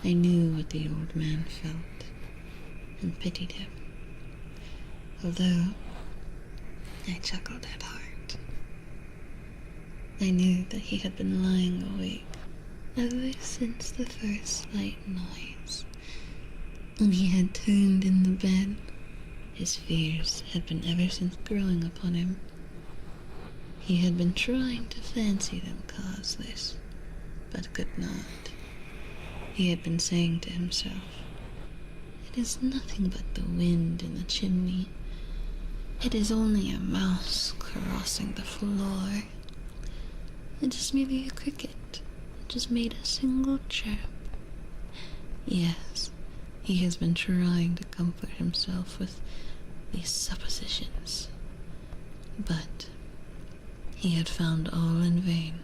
I knew what the old man felt, and pitied him, although I chuckled at heart. I knew that he had been lying awake ever since the first slight noise, and he had turned in the bed. His fears had been ever since growing upon him. He had been trying to fancy them causeless, but could not. He had been saying to himself, "It is nothing but the wind in the chimney. It is only a mouse crossing the floor. It is merely a cricket that just made a single chirp." Yes, he has been trying to comfort himself with these suppositions, but he had found all in vain.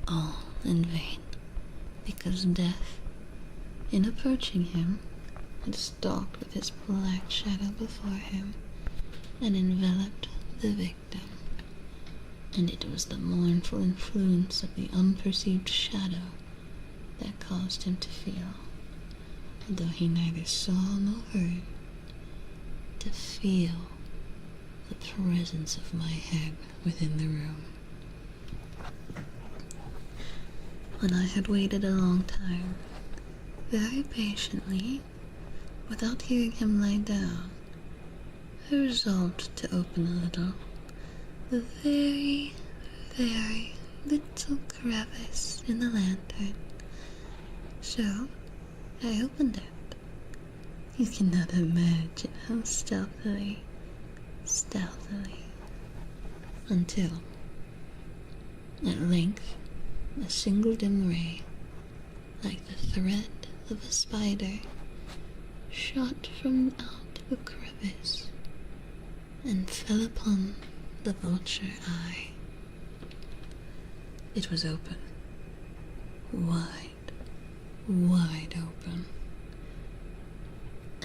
All in vain, because death, in approaching him, had stalked with his black shadow before him and enveloped the victim. And it was the mournful influence of the unperceived shadow that caused him to feel, though he neither saw nor heard, to feel the presence of my head within the room. When I had waited a long time, very patiently, without hearing him lie down, I resolved to open a little, the very, very little crevice in the lantern. So, I opened it. You cannot imagine how stealthily, until, at length, a single dim ray, like the thread of a spider, shot from out the crevice and fell upon the vulture eye. It was open, wide open,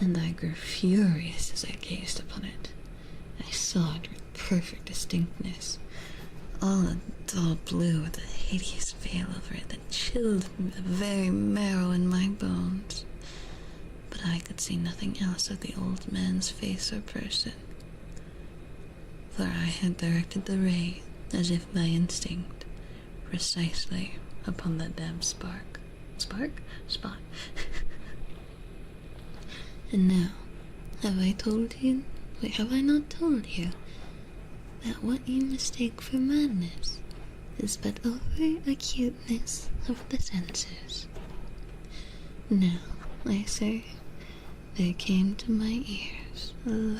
and I grew furious as I gazed upon it. I saw it with perfect distinctness, all a dull blue with a hideous veil over it that chilled the very marrow in my bones. But I could see nothing else of the old man's face or person, for I had directed the ray, as if by instinct, precisely upon that damn spot. And now, have I not told you that what you mistake for madness is but over-acuteness of the senses? Now, I say, there came to my ears a low,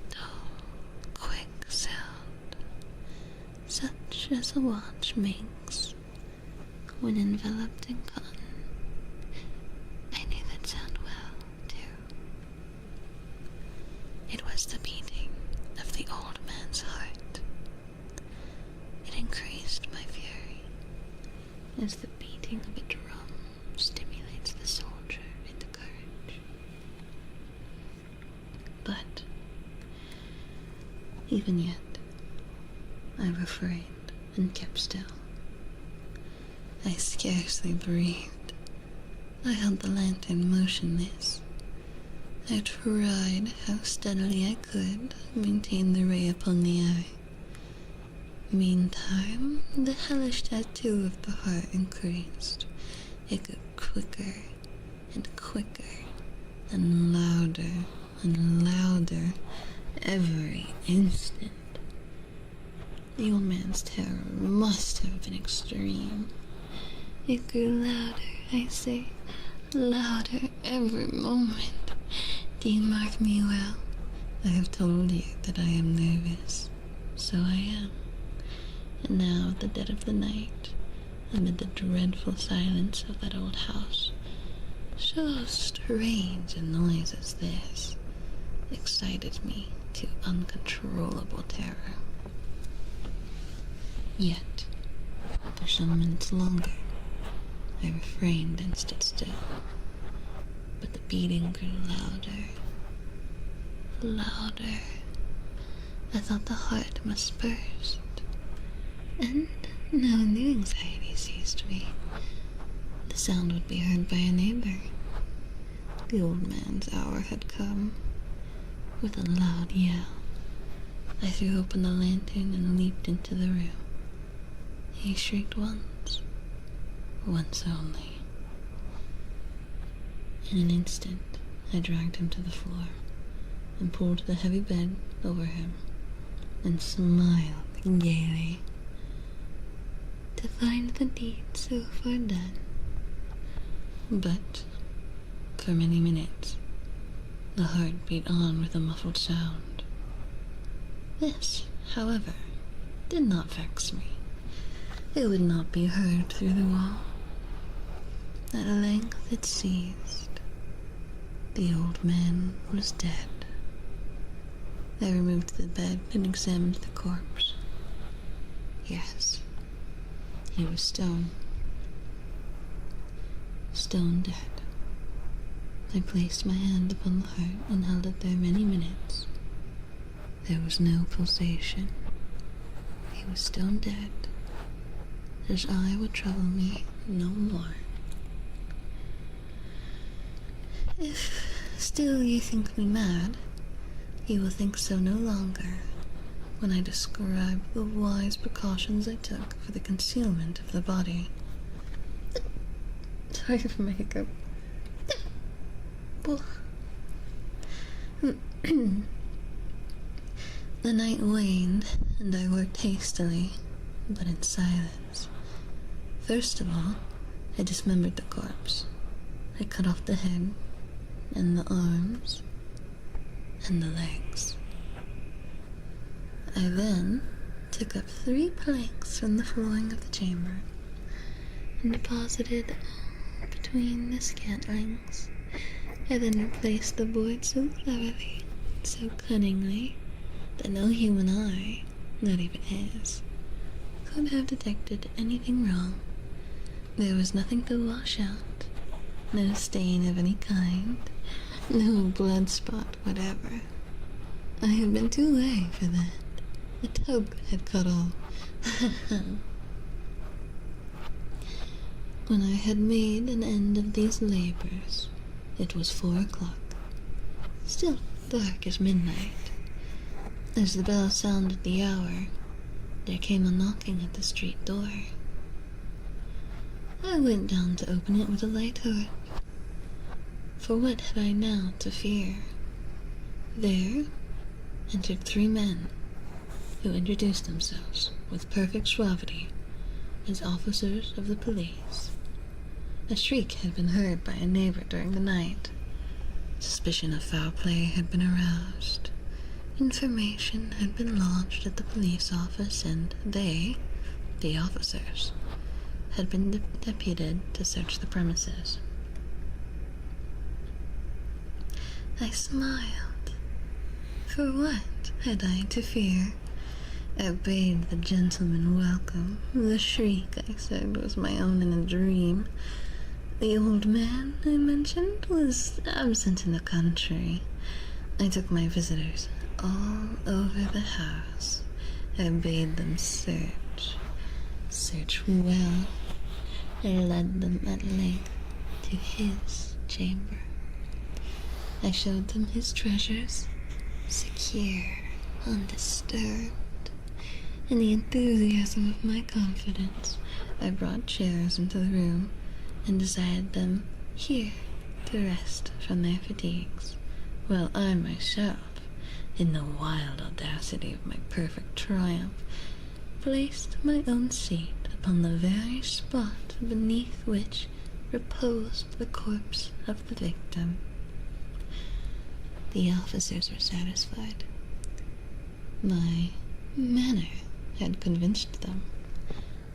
dull, quick sound, such as a watch makes when enveloped in cotton. I knew that sound well, too. It was the beating of the old man's heart. It increased my fury, as the beating of a drum stimulates the soldier into courage. But, even yet, I refrained and kept still. I scarcely breathed. I held the lantern motionless. I tried how steadily I could maintain the ray upon the eye. Meantime, the hellish tattoo of the heart increased. It grew quicker and quicker, and louder every instant. The old man's terror must have been extreme. It grew louder, I say, louder every moment. Do you mark me well? I have told you that I am nervous. So I am. And now, at the dead of the night, amid the dreadful silence of that old house, so strange a noise as this excited me to uncontrollable terror. Yet, for some minutes longer, I refrained and stood still. But the beating grew louder, louder. I thought the heart must burst. And now new anxiety seized me. The sound would be heard by a neighbor. The old man's hour had come. With a loud yell, I threw open the lantern and leaped into the room. He shrieked once only. In an instant, I dragged him to the floor and pulled the heavy bed over him and smiled gaily to find the deed so far done. But for many minutes, the heart beat on with a muffled sound. This, however, did not vex me. It would not be heard through the wall. At length it ceased. The old man was dead. I removed the bed and examined the corpse. Yes, he was stone dead. I placed my hand upon the heart and held it there many minutes. There was no pulsation. He was stone dead. His eye would trouble me no more. If still you think me mad, you will think so no longer when I describe the wise precautions I took for the concealment of the body. Sorry for my hiccup. The night waned, and I worked hastily, but in silence. First of all, I dismembered the corpse. I cut off the head, and the arms, and the legs. I then took up 3 planks from the flooring of the chamber, and deposited between the scantlings. I then replaced the void so cleverly, so cunningly, that no human eye, not even his, could have detected anything wrong. There was nothing to wash out, no stain of any kind, no blood spot whatever. I had been too late for that. The tub had cut all. When I had made an end of these labors, it was 4 o'clock, still dark as midnight. As the bell sounded the hour, there came a knocking at the street door. I went down to open it with a light heart. For what had I now to fear? There entered 3 men, who introduced themselves with perfect suavity as officers of the police. A shriek had been heard by a neighbor during the night. Suspicion of foul play had been aroused. Information had been lodged at the police office, and they, the officers, had been deputed to search the premises. I smiled. For what had I to fear? I bade the gentleman welcome. The shriek, I said, was my own in a dream. The old man, I mentioned, was absent in the country. I took my visitors all over the house. I bade them search well. I led them at length to his chamber. I showed them his treasures, secure, undisturbed. In the enthusiasm of my confidence, I brought chairs into the room and desired them here to rest from their fatigues, while I myself, in the wild audacity of my perfect triumph, placed my own seat upon the very spot beneath which reposed the corpse of the victim. The officers were satisfied. My manner had convinced them.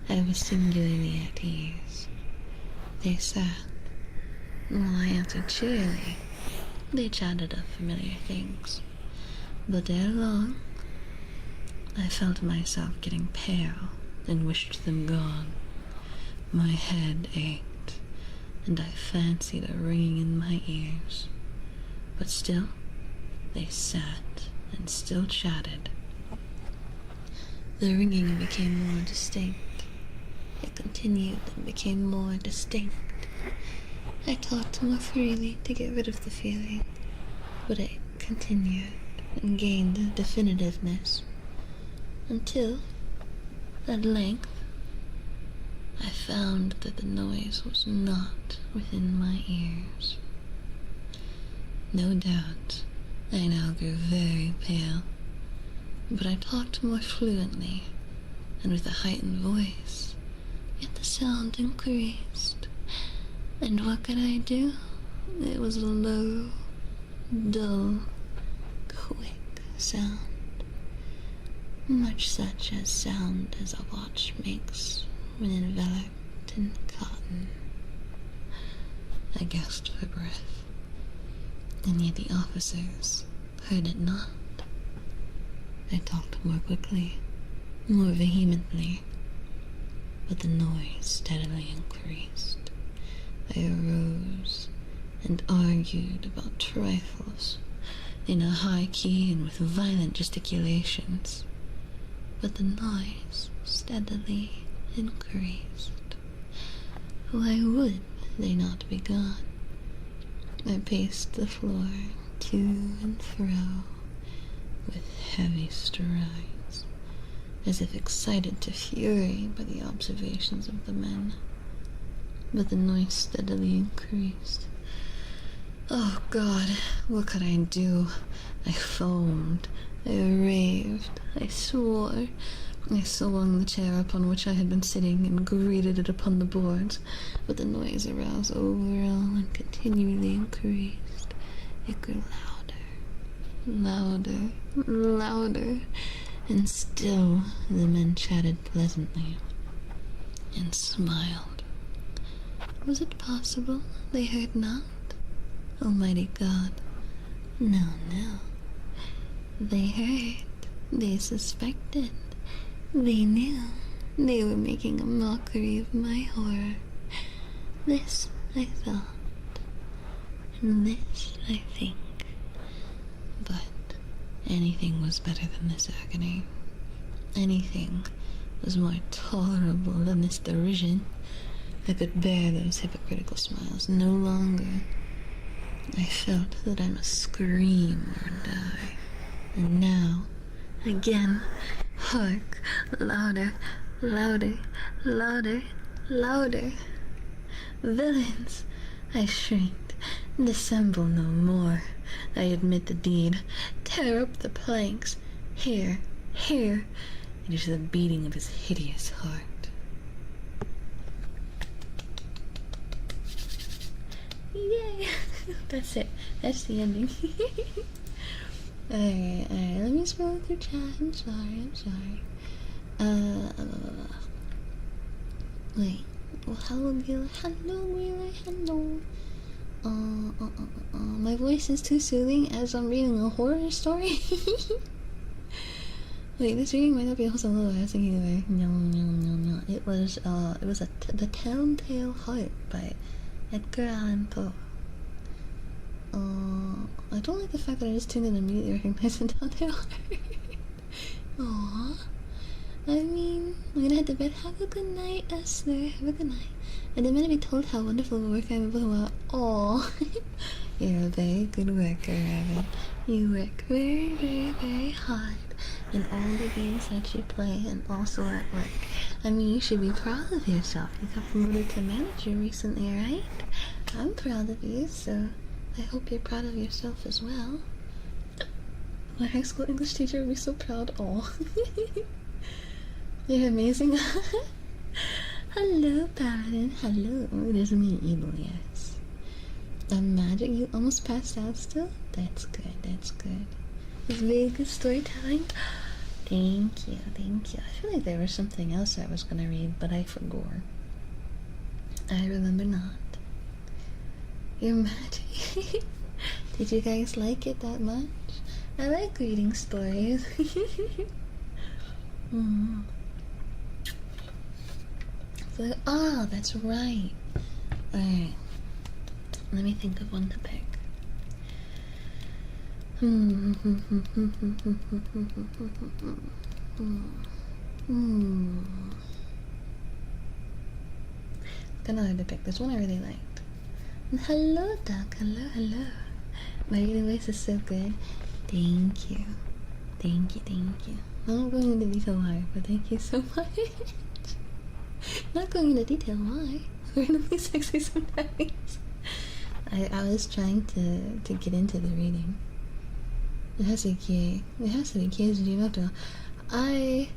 I was singularly at ease. They sat. While I answered cheerily, they chatted of familiar things. But ere long, I felt myself getting pale and wished them gone. My head ached, and I fancied a ringing in my ears. But still, they sat and still chatted. The ringing became more distinct. It continued and became more distinct. I talked more freely to get rid of the feeling, but it continued and gained definitiveness until, at length, I found that the noise was not within my ears. No doubt, I now grew very pale, but I talked more fluently and with a heightened voice, yet the sound increased. And what could I do? It was a low, dull, quick sound, much such a sound as a watch makes when enveloped in cotton. I gasped for breath, and yet the officers heard it not. I talked more quickly, more vehemently, but the noise steadily increased. I arose and argued about trifles in a high key and with violent gesticulations, but the noise steadily increased. Why would they not be gone? I paced the floor to and fro with heavy strides, as if excited to fury by the observations of the men. But the noise steadily increased. Oh God, what could I do? I foamed, I raved, I swore. I swung the chair upon which I had been sitting and grated it upon the boards, but the noise aroused overall and continually increased. It grew louder, louder, and still the men chatted pleasantly and smiled. Was it possible they heard not? Almighty God, no. They heard, they suspected, they knew, they were making a mockery of my horror. This I thought, and this I think. But anything was better than this agony. Anything was more tolerable than this derision. I could bear those hypocritical smiles no longer. I felt that I must scream or die. And now, again, hark, louder, louder, louder, louder. Villains! I shrieked. Dissemble no more. I admit the deed. Tear up the planks. Here. It is the beating of his hideous heart. Yay! That's it. That's the ending. Alright. Let me scroll through chat. I'm sorry. Wait. Well, hello, Wheeler. Hello. My voice is too soothing as I'm reading a horror story. Wait, this reading might not be wholesome. I was thinking anyway. No. It was The Telltale Heart by Edgar Allan Poe. I don't like the fact that I just tuned in and immediately recognized the Telltale Heart. Aww. I mean, I'm gonna head to bed. Have a good night, Esther. Have a good night. I didn't to be told how wonderful the work I'm able to. Aww. You're a very good worker, Evan. You work very, very, very hard in all the games that you play and also at work. I mean, you should be proud of yourself. You got promoted to manager recently, right? I'm proud of you, so I hope you're proud of yourself as well. My high school English teacher would be so proud. Aw. You're amazing. Hello, Paladin. Hello. It is me, Evil, yes. Magic, you almost passed out still? That's good. It's very good storytelling. Thank you. I feel like there was something else I was gonna read, but I forgot. I remember not. Your magic. Did you guys like it that much? I like reading stories. So, oh, that's right. Alright. Let me think of one to pick. It's kinda hard to pick. This one I really liked. Hello, Doc. Hello, hello. My reading voice is so good. Thank you. Thank you, thank you. I'm not going into detail why, but thank you so much. Not going into detail why. Randomly sexy sometimes. I was trying to get into the reading. It has to be Kie. It has to be Kie's dream after all. I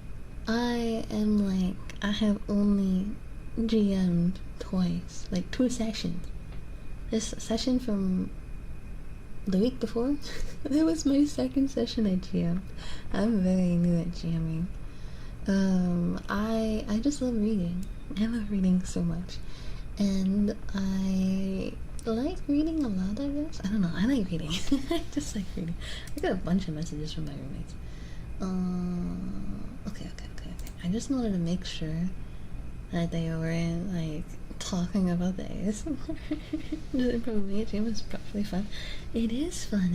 am like, I have only GM'd twice. Like 2 sessions. This session from the week before, that was my 2nd session at GM. I'm very new at GMing. I just love reading. I love reading so much. And I like reading a lot, I guess. I don't know, I like reading. I just like reading. I got a bunch of messages from my roommates. Okay. I just wanted to make sure that they weren't, like, talking about the ASMR. Probably, it was probably fun. It is fun.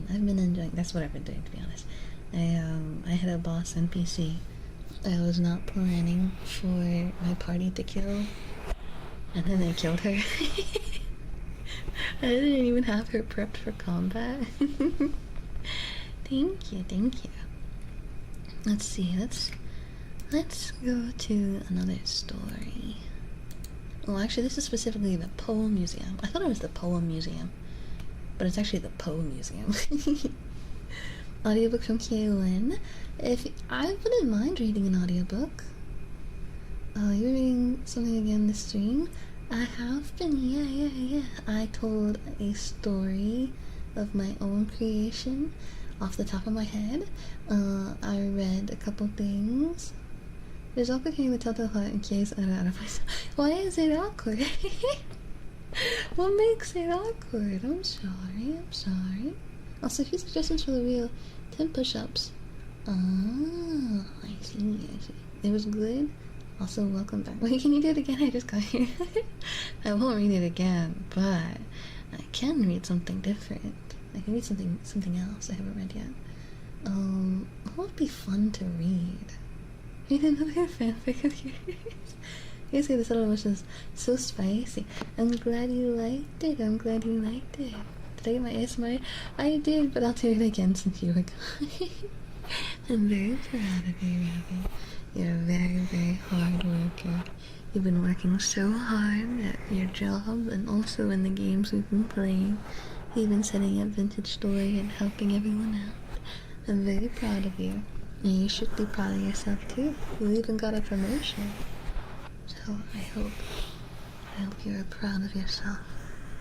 I've been enjoying, that's what I've been doing, to be honest. I had a boss NPC I was not planning for my party to kill, and then they killed her. I didn't even have her prepped for combat. Thank you. Let's see, let's go to another story. Oh, actually, this is specifically the Poem Museum. I thought it was the Poem Museum, but it's actually the Poem Museum. Audiobook from Kaylin. If I wouldn't mind reading an audiobook. You're reading something again this stream? I have been, yeah. I told a story of my own creation off the top of my head. I read a couple things. There's also getting the Telltale Heart in case I'm out of myself. Why is it awkward? What makes it awkward? I'm sorry. Also, a few suggestions for the wheel. 10 push-ups. Ah, I see. It was good. Also, welcome back. Wait, can you do it again? I just got here. I won't read it again, but I can read something different. I can read something else I haven't read yet. What would be fun to read? Read another fanfic of yours. You say the subtle emotions so spicy. I'm glad you liked it. Did I get my ASMR? I did, but I'll do it again since you were gone. I'm very proud of you, Ravi. You're a very, very hard worker. You've been working so hard at your job and also in the games we've been playing. Even setting up Vintage Story and helping everyone out. I'm very proud of you. And you should be proud of yourself too. You even got a promotion. So I hope you're proud of yourself.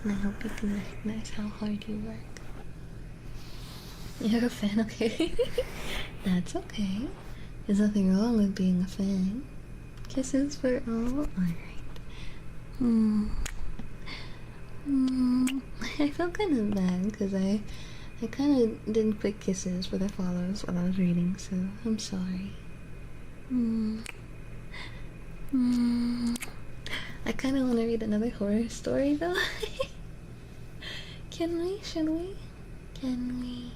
And I hope you can recognize how hard you work. You're a fan, okay? That's okay. There's nothing wrong with being a fan. Kisses for all. Alright. I felt kind of bad because I kind of didn't quick kisses for the follows while I was reading, so I'm sorry. I kind of want to read another horror story though. Should we? Can we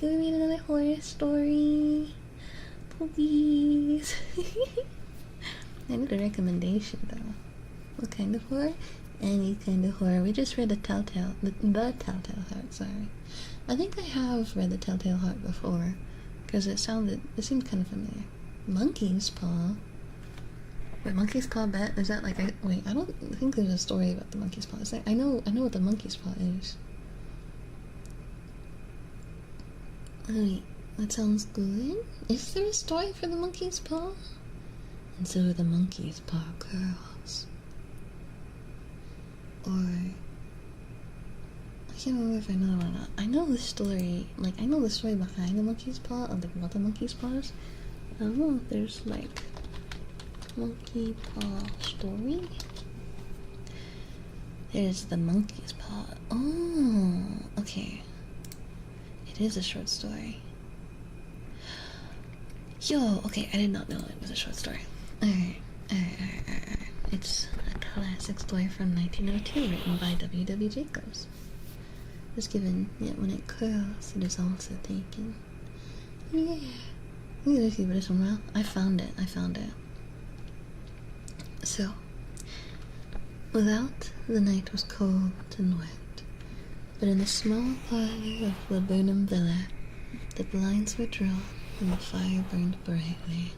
read another horror story? Please. I need a recommendation though. What kind of horror? Any kind of horror. We just read the Telltale Heart, sorry. I think I have read the Telltale Heart before, because it seemed kind of familiar. Monkey's Paw. Wait, Monkey's Paw Bet? Is that like, I don't think there's a story about the Monkey's Paw. Is that, I know what the Monkey's Paw is. Wait, that sounds good. Is there a story for the Monkey's Paw? And so are the Monkey's Paw girls. Or I can't remember if I know it or not. I know the story, I know the story behind the Monkey's Paw, of what the Monkey's Paw is. I don't know if there's Monkey Paw story. There's the Monkey's Paw. Oh, okay. It it is a short story. Yo, okay, I did not know it was a short story. Alright. It's a classic story from 1902 written by W. Jacobs. It was given, yet when it curls, it is also taken. Yeah. I'm gonna see this one well. I found it. So, without, the night was cold and wet, but in the small parlor of Laburnum Villa, the blinds were drawn and the fire burned brightly.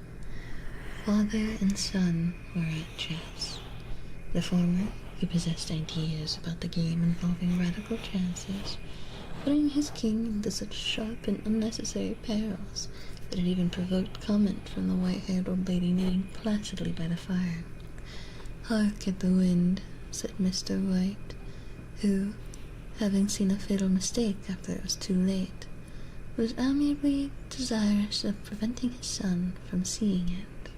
Father and son were at chess. The former, who possessed ideas about the game involving radical chances, putting his king into such sharp and unnecessary perils that it even provoked comment from the white-haired old lady knitting placidly by the fire. "Hark at the wind," said Mr. White, who, having seen a fatal mistake after it was too late, was amiably desirous of preventing his son from seeing it.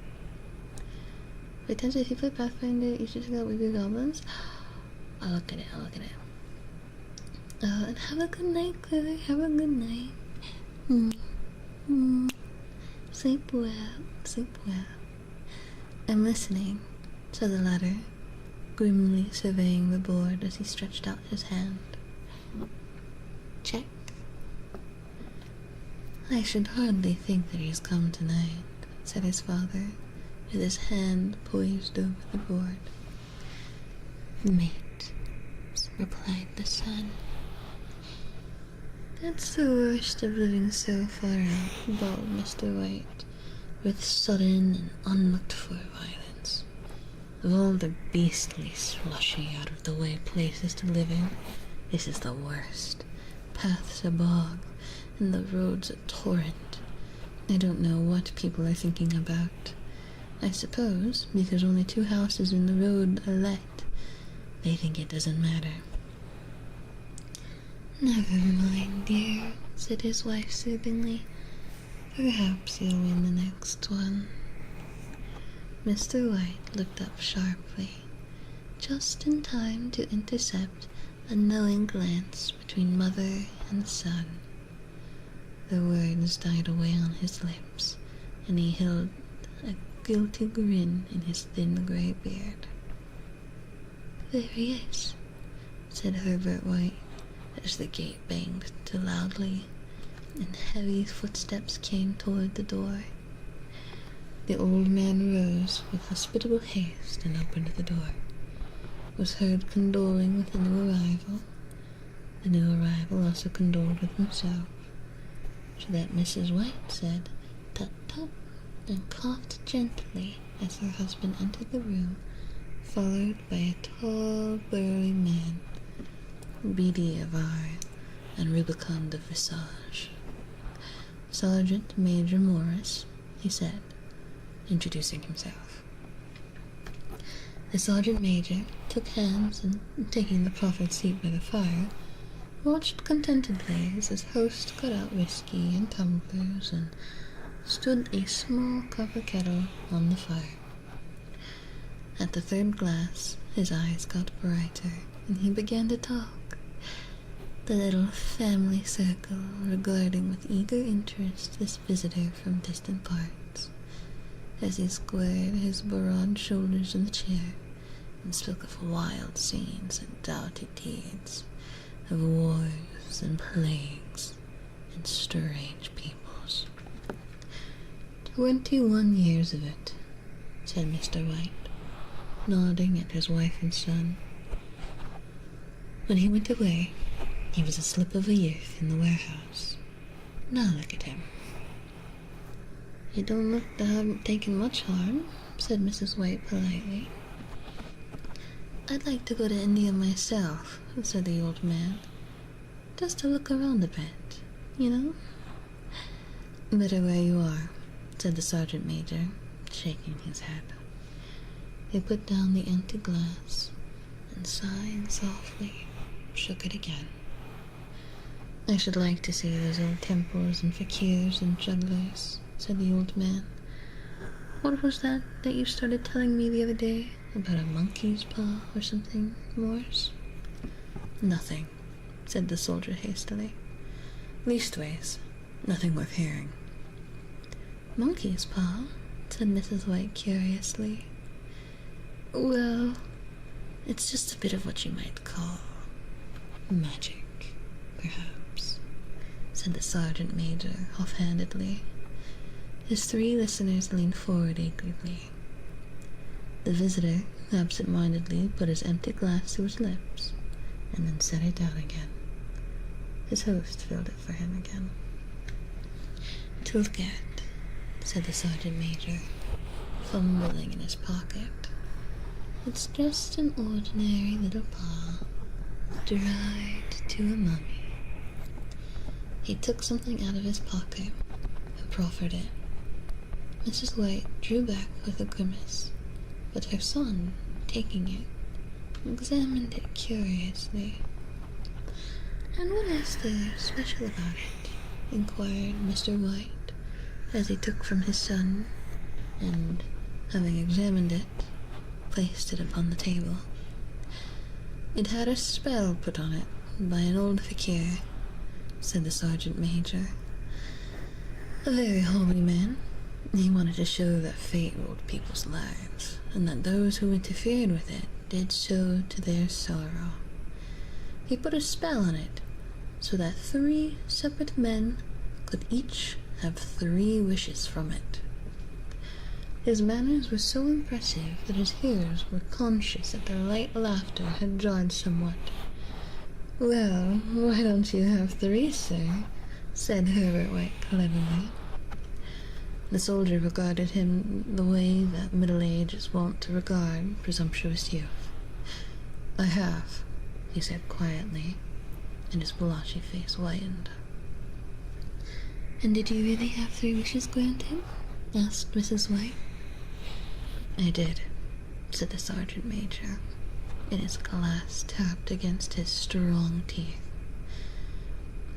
Pretends if you play Pathfinder, you should check out Weekly Goblins. I'll look at it. And have a good night, Claire. Have a good night. Sleep well. I'm listening, said the latter, grimly surveying the board as he stretched out his hand. Check. I should hardly think that he's come tonight, said his father, with his hand poised over the board. Mate, replied the son. That's the worst of living so far out, bawled Mr. White, with sudden and unlooked-for violence. Of all the beastly, slushy, out-of-the-way places to live in, this is the worst. Paths a bog, and the roads a torrent. I don't know what people are thinking about. I suppose, because only 2 houses in the road are let, they think it doesn't matter. Never mind, dear, said his wife soothingly. Perhaps you'll win the next one. Mr. White looked up sharply, just in time to intercept a knowing glance between mother and son. The words died away on his lips, and he held a guilty grin in his thin gray beard. There he is, said Herbert White, as the gate banged too loudly, and heavy footsteps came toward the door. The old man rose with hospitable haste and opened the door. Was heard condoling with the new arrival. The new arrival also condoled with himself, so that Mrs. White said, "Tut-tut," and coughed gently as her husband entered the room, followed by a tall, burly man, beady of eye and rubicund of visage. Sergeant Major Morris, he said, introducing himself. The sergeant major took hands and, taking the proffered seat by the fire, watched contentedly as his host got out whiskey and tumblers and stood a small copper kettle on the fire. At the 3rd glass, his eyes got brighter, and he began to talk. The little family circle regarding with eager interest this visitor from distant parts, as he squared his broad shoulders in the chair and spoke of wild scenes and doughty deeds, of wars and plagues and strange peoples. 21 years of it, said Mr. White, nodding at his wife and son. When he went away, he was a slip of a youth in the warehouse. Now look at him. You don't look to have taken much harm, said Mrs. White politely. I'd like to go to India myself, said the old man. Just to look around a bit, you know? Better where you are, said the sergeant major, shaking his head. He put down the empty glass and, sighing softly, shook it again. I should like to see those old temples and fakirs and jugglers, said the old man. What was that you started telling me the other day about a monkey's paw or something, Morris? Nothing, said the soldier hastily. Leastways, nothing worth hearing. Monkey's paw? Said Mrs. White curiously. Well, it's just a bit of what you might call magic, perhaps, said the sergeant major offhandedly. His three listeners leaned forward eagerly. The visitor absent-mindedly put his empty glass to his lips and then set it down again. His host filled it for him again. To look at, said the sergeant major, fumbling in his pocket. It's just an ordinary little paw, dried to a mummy. He took something out of his pocket and proffered it. Mrs. White drew back with a grimace, but her son, taking it, examined it curiously. "And what is there special about it?" inquired Mr. White, as he took from his son, and, having examined it, placed it upon the table. "It had a spell put on it by an old fakir," said the sergeant major. "A very holy man. He wanted to show that fate ruled people's lives, and that those who interfered with it did so to their sorrow. He put a spell on it, so that 3 separate men could each have 3 wishes from it." His manners were so impressive that his hearers were conscious that their light laughter had jarred somewhat. "Well, why don't you have 3, sir?" said Herbert White cleverly. The soldier regarded him the way that middle age is wont to regard presumptuous youth. "I have," he said quietly, and his blotchy face whitened. "And did you really have 3 wishes granted?" asked Mrs. White. "I did," said the sergeant major, and his glass tapped against his strong teeth.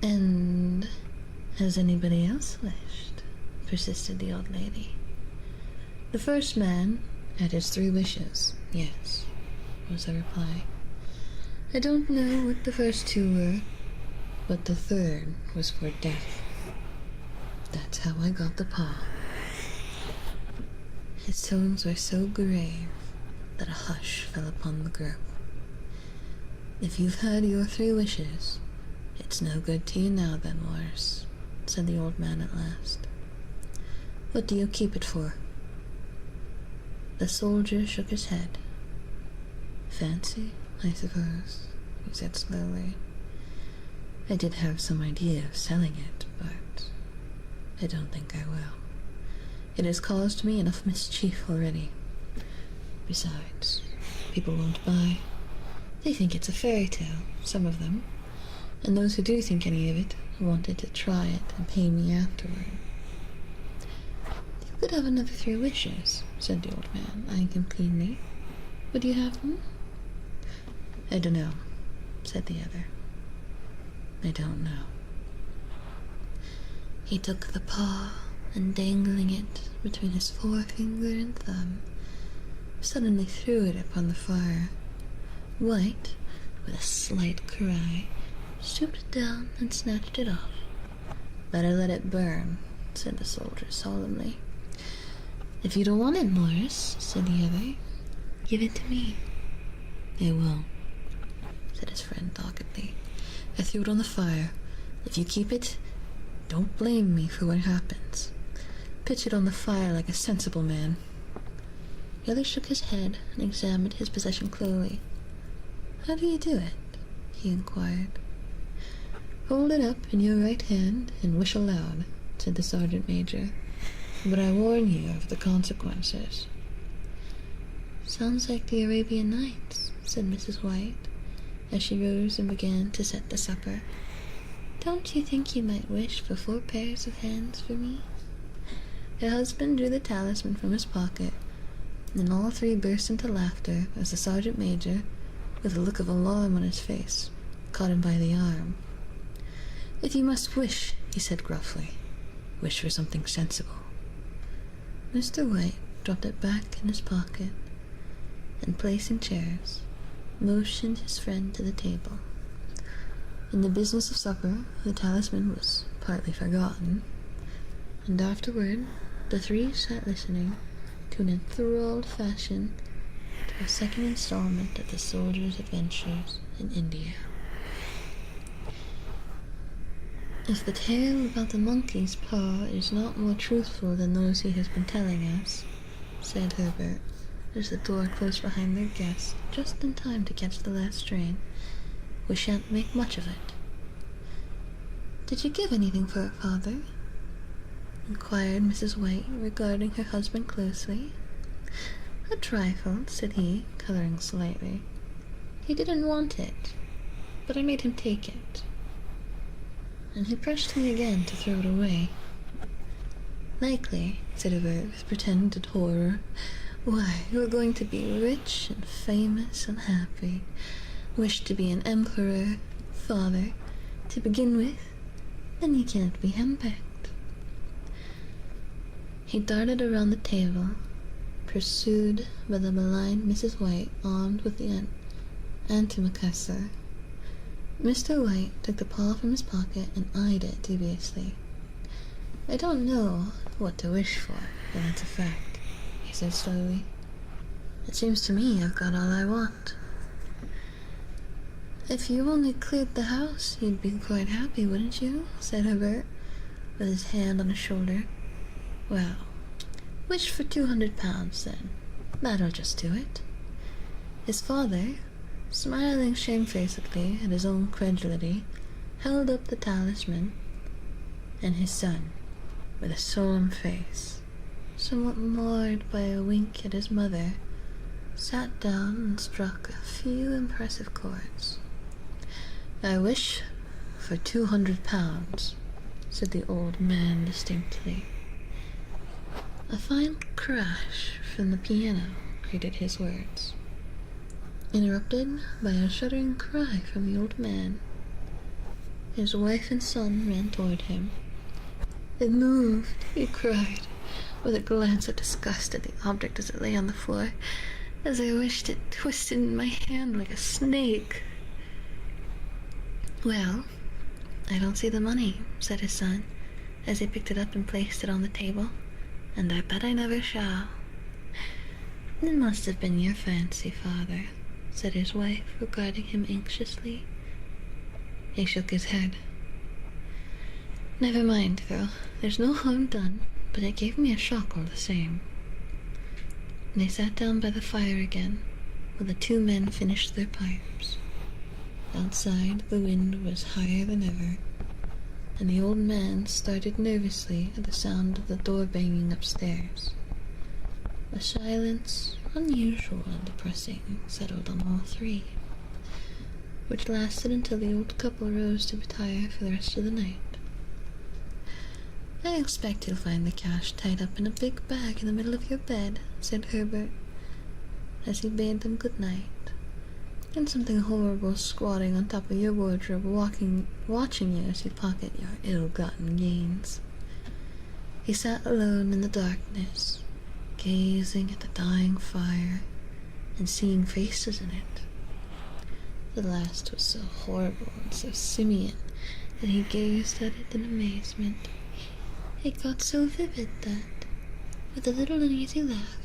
"And has anybody else wished?" persisted the old lady. "The first man had his 3 wishes, yes," was the reply. "I don't know what the first 2 were, but the 3rd was for death. That's how I got the paw." His tones were so grave that a hush fell upon the group. "If you've had your 3 wishes, it's no good to you now then, Morris," said the old man at last. "What do you keep it for?" The soldier shook his head. "Fancy, I suppose," he said slowly. "I did have some idea of selling it, but I don't think I will. It has caused me enough mischief already. Besides, people won't buy. They think it's a fairy tale, some of them, and those who do think any of it wanted to try it and pay me afterward." "You could have another 3 wishes," said the old man, eyeing him keenly. "Would you have them?" "I don't know," said the other. "I don't know." He took the paw, and dangling it between his forefinger and thumb, suddenly threw it upon the fire. White, with a slight cry, stooped down and snatched it off. "Better let it burn," said the soldier solemnly. "If you don't want it, Morris," said the other, "give it to me." "I won't," said his friend doggedly. "I threw it on the fire. If you keep it, don't blame me for what happens. Pitch it on the fire like a sensible man." The other shook his head and examined his possession closely. "How do you do it?" he inquired. "Hold it up in your right hand and wish aloud," said the sergeant major. "But I warn you of the consequences." "Sounds like the Arabian Nights," said Mrs. White, as she rose and began to set the supper. "Don't you think you might wish for 4 pairs of hands for me?" Her husband drew the talisman from his pocket, and all 3 burst into laughter as the sergeant major, with a look of alarm on his face, caught him by the arm. "If you must wish," he said gruffly, "wish for something sensible." Mr. White dropped it back in his pocket, and placing chairs, motioned his friend to the table. In the business of supper, the talisman was partly forgotten, and afterward the three sat listening to an enthralled fashion to a second installment of the soldier's adventures in India. If the tale about the monkey's paw is not more truthful than those he has been telling us, said Herbert, as the door closed behind their guest, just in time to catch the last train, we shan't make much of it. Did you give anything for it, father? Inquired Mrs. White, regarding her husband closely. A trifle, said he, coloring slightly. He didn't want it, but I made him take it. And he pressed me again to throw it away. Likely, said Herbert with pretended horror. Why, you are going to be rich and famous and happy. Wish to be an emperor, father, to begin with, then you can't be henpecked. He darted around the table, pursued by the maligned Mrs. White, armed with the antimacassar. Mr. White took the paw from his pocket and eyed it dubiously. I don't know what to wish for, but that's a fact, he said slowly. It seems to me I've got all I want. If you only cleared the house, you'd be quite happy, wouldn't you? Said Herbert, with his hand on his shoulder. Well, wish for 200 pounds, then. That'll just do it. His father, smiling shamefacedly at his own credulity, held up the talisman, and his son, with a solemn face, somewhat marred by a wink at his mother, sat down and struck a few impressive chords. I wish for 200 pounds, said the old man distinctly. A fine crash from the piano greeted his words, interrupted by a shuddering cry from the old man. His wife and son ran toward him. It moved, he cried, with a glance of disgust at the object as it lay on the floor, as I wished it twisted in my hand like a snake. Well, I don't see the money, said his son, as he picked it up and placed it on the table, and I bet I never shall. It must have been your fancy, father, said his wife, regarding him anxiously. He shook his head. Never mind, girl. There's no harm done, but it gave me a shock all the same. They sat down by the fire again, while the two men finished their pipes. Outside, the wind was higher than ever, and the old man started nervously at the sound of the door banging upstairs. A silence unusual and depressing settled on all three, which lasted until the old couple rose to retire for the rest of the night. I expect you'll find the cash tied up in a big bag in the middle of your bed, said Herbert, as he bade them good night, and something horrible squatting on top of your wardrobe, watching you as you pocket your ill-gotten gains. He sat alone in the darkness, gazing at the dying fire and seeing faces in it. The last was so horrible and so simian that he gazed at it in amazement. It got so vivid that, with a little uneasy laugh,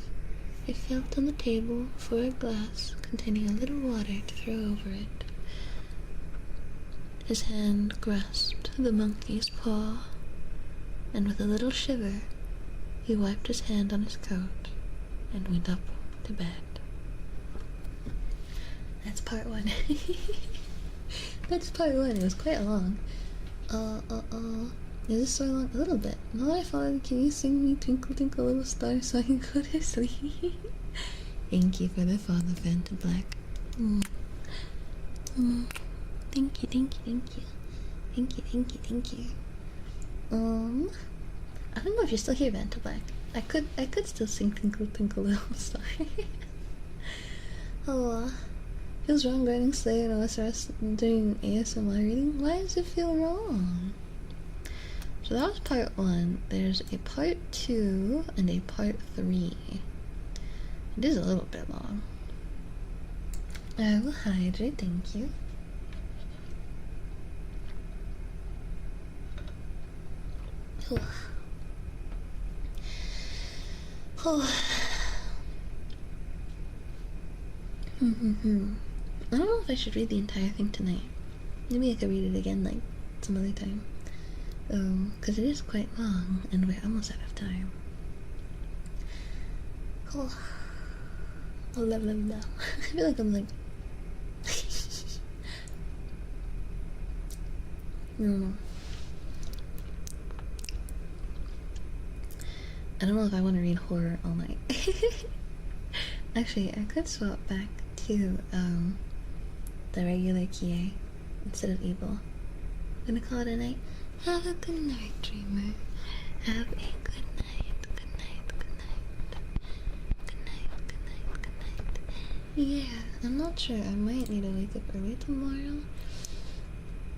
he felt on the table for a glass containing a little water to throw over it. His hand grasped the monkey's paw, and with a little shiver, he wiped his hand on his coat and went up to bed. That's part one. That's part one. It was quite long. Is this so long? A little bit. Now that I follow, can you sing me Twinkle Twinkle Little Star so I can go to sleep? Thank you for the follow, Phantom Black. Thank you, thank you, thank you. Thank you, thank you, thank you. I don't know if you're still here, Phantom Black. I could still sing Twinkle Twinkle Little Star. Feels wrong writing Slay and OSRS and doing ASMR reading. Why does it feel wrong? So that was part one. There's a part 2 and a part 3. It is a little bit long. I will hydrate, thank you. I don't know if I should read the entire thing tonight. Maybe I could read it again, like, some other time. Because it is quite long, and we're almost out of time. Oh, love. I feel like I'm like... I don't know if I want to read horror all night. Actually, I could swap back to the regular Kie instead of evil. I'm gonna call it a night. Have a good night, dreamer. Have a good night. Good night. Good night. Good night. Good night. Good night. Yeah, I'm not sure. I might need to wake up early tomorrow.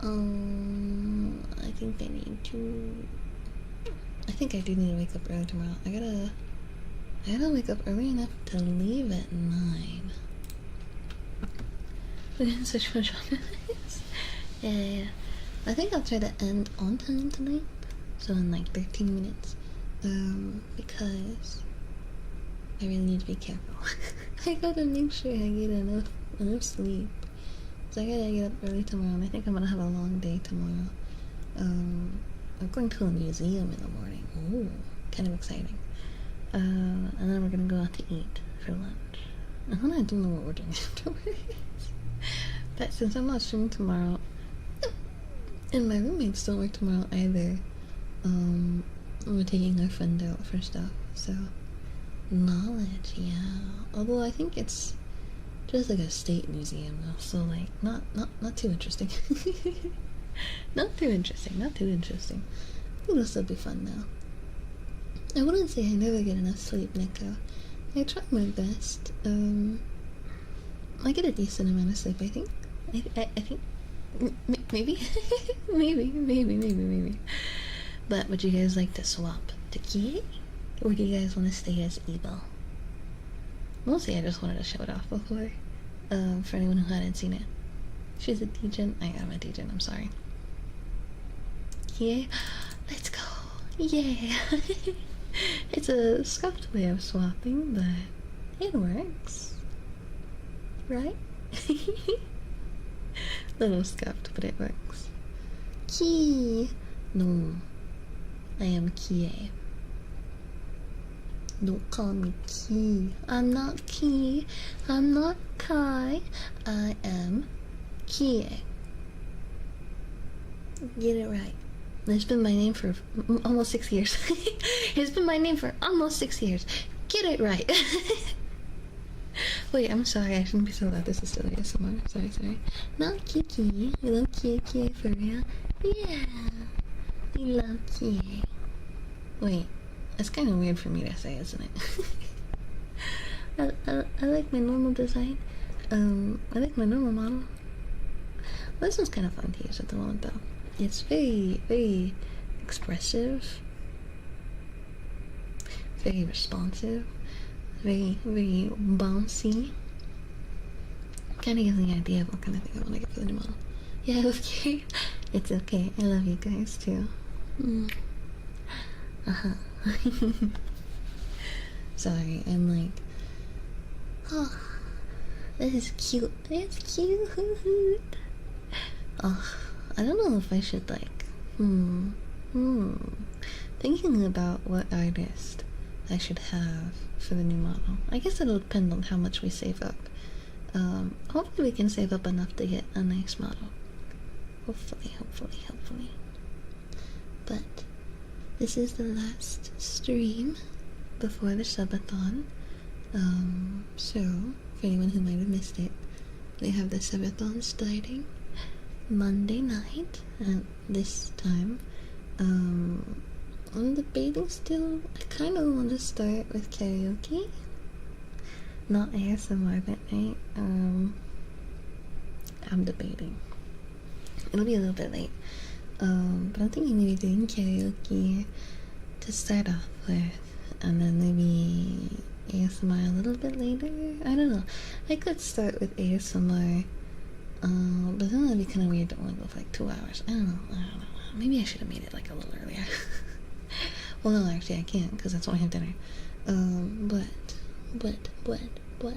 I think I need to. I think I do need to wake up early tomorrow. I gotta wake up early enough to leave at 9. We're getting such much on this. Yeah. I think I'll try to end on time tonight. So in like 13 minutes. Because I really need to be careful. I gotta make sure I get enough sleep. So I gotta get up early tomorrow, and I think I'm gonna have a long day tomorrow. I'm going to a museum in the morning. Ooh, kind of exciting. And then we're gonna go out to eat for lunch. And then I don't know what we're doing afterwards. But since I'm not streaming tomorrow, and my roommates don't work tomorrow either, we're taking our friend out for stuff. So knowledge, yeah. Although I think it's just like a state museum though, so like not too interesting. Not too interesting. It'll still be fun though. I wouldn't say I never get enough sleep, Nico. I try my best. I get a decent amount of sleep, I think. I think maybe maybe. But would you guys like to swap to Kie? Or do you guys want to stay as evil? Mostly I just wanted to show it off before. For anyone who hadn't seen it. She's a Degen. I am a Degen, I'm sorry. Kie? Let's go. Yeah. It's a scuffed way of swapping, but it works. Right? Little scuffed, but it works. Kie. No. I am Kie. Don't call me Kie. I'm not Kie. I'm not Kai. I am Kie. Get it right. It's been my name for almost 6 years. It's been my name for almost 6 years. Get it right. Wait, I'm sorry. I shouldn't be so loud. This is still ASMR. Sorry. Not Kiki. We love Kie for real. Yeah. We love Kie. Wait. It's kind of weird for me to say, isn't it? I like my normal design. I like my normal model. Well, this one's kind of fun to use at the moment, though. It's very, very expressive, very responsive, very, very bouncy. Kind of gives me an idea of what kind of thing I want to get for the new model. Yeah, I love you. It's okay. I love you guys too. Sorry, I'm like, oh, this is cute. It's cute. Oh, I don't know if I should like, thinking about what artist I should have for the new model. I guess it'll depend on how much we save up. Hopefully we can save up enough to get a nice model. Hopefully. But this is the last stream before the subathon. So for anyone who might have missed it, we have the subathon starting Monday night at this time. I'm debating still. I kind of want to start with karaoke, not ASMR that night. I'm debating. It'll be a little bit late, but I'm thinking maybe doing karaoke to start off with, and then maybe ASMR a little bit later. I don't know. I could start with ASMR. But then that'd be kind of weird to only go for like 2 hours. I don't know. Maybe I should have made it like a little earlier. Well, no, actually I can't because that's when I have dinner. But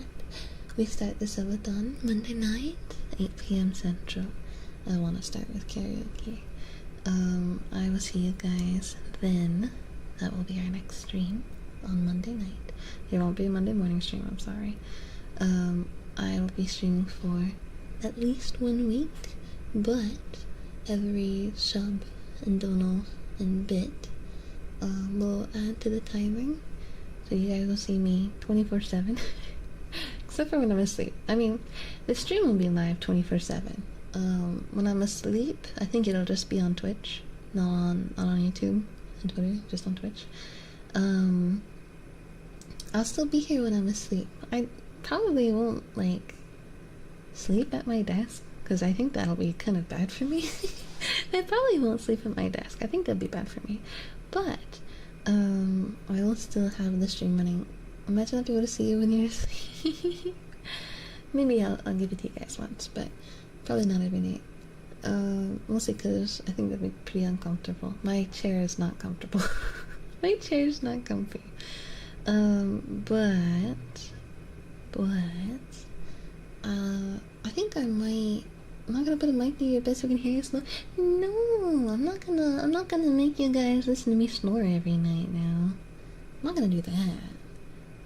we start the subathon Monday night, 8 p.m. Central. I want to start with karaoke. I will see you guys then. That will be our next stream on Monday night. There won't be a Monday morning stream, I'm sorry. I will be streaming for at least 1 week, but every sub and dono and bit will add to the timing. So you guys will see me 24/7. Except for when I'm asleep. I mean, the stream will be live 24/7. When I'm asleep, I think it'll just be on Twitch. Not on YouTube and Twitter, just on Twitch. I'll still be here when I'm asleep. I probably won't, like, sleep at my desk, because I think that'll be kind of bad for me. I probably won't sleep at my desk. I think that'd be bad for me. But, I will still have the stream running. Imagine not being able to see you when you're asleep. Maybe I'll give it to you guys once, but probably not every night. Mostly because I think that'd be pretty uncomfortable. My chair is not comfortable. My chair is not comfy. I think I might. I'm not gonna put a mic near your bed so you can hear you snore. No, I'm not gonna make you guys listen to me snore every night now. I'm not gonna do that.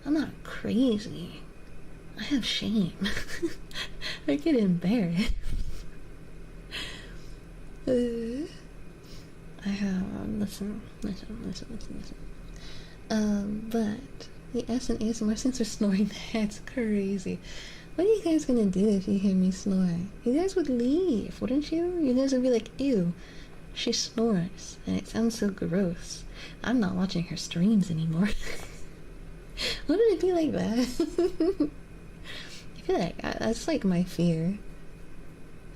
I'm not crazy. I have shame. I get embarrassed. I have listen. But the S and ASMR since we're snoring, that's crazy. What are you guys gonna do if you hear me snore? You guys would leave, wouldn't you? You guys would be like, ew, she snores, and it sounds so gross. I'm not watching her streams anymore. Wouldn't it be like that? I feel like that's like my fear.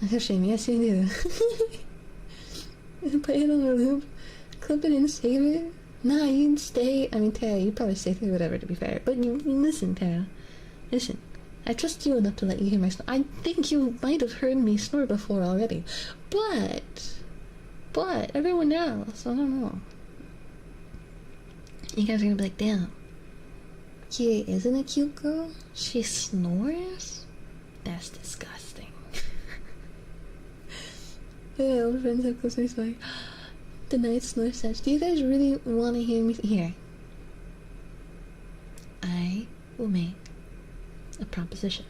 I have shame, yes you do. Put it on a loop, clip it and save it. Nah, you'd stay. I mean, Tara, you'd probably stay through whatever, to be fair. But you listen, Tara. Listen. I trust you enough to let you hear my snore. I think you might have heard me snore before already. But everyone else, I don't know. You guys are gonna be like, damn. Kie isn't a cute girl? She snores? That's disgusting. Yeah, old friends have close to me snoring. The night snore says, do you guys really want to hear me? Here. I will make a proposition.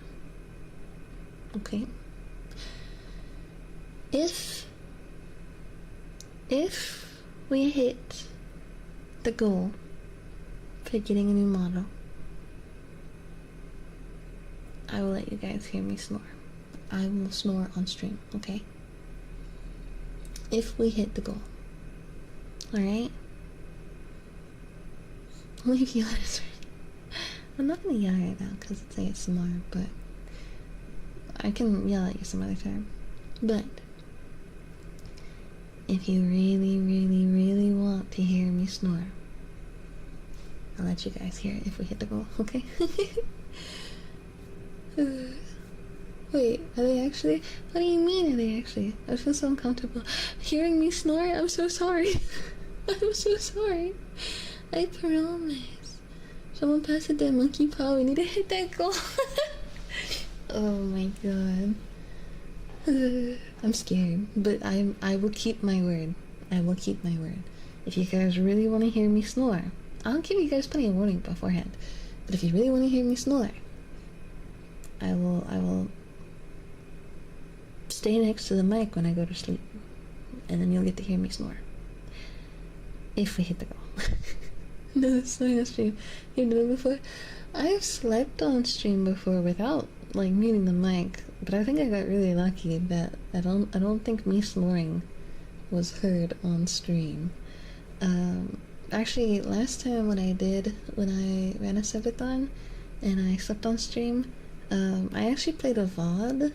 Okay? If we hit the goal for getting a new model, I will let you guys hear me snore. I will snore on stream, okay? If we hit the goal. Alright? Only if you let us. I'm not gonna yell right now because it's ASMR, but I can yell at you some other time. But if you really, really, really want to hear me snore, I'll let you guys hear it if we hit the goal, okay? Wait, are they actually? What do you mean, are they actually? I feel so uncomfortable. Hearing me snore? I'm so sorry. I'm so sorry. I promise. Someone pass it that monkey paw. We need to hit that goal. Oh my god. I'm scared, but I will keep my word. I will keep my word. If you guys really want to hear me snore, I'll give you guys plenty of warning beforehand. But if you really want to hear me snore, I will stay next to the mic when I go to sleep, and then you'll get to hear me snore. If we hit the goal. No, snoring on stream. You've done it before? I've slept on stream before without like muting the mic, but I think I got really lucky that I don't think me snoring was heard on stream. Actually, last time when I ran a subathon and I slept on stream, I actually played a VOD.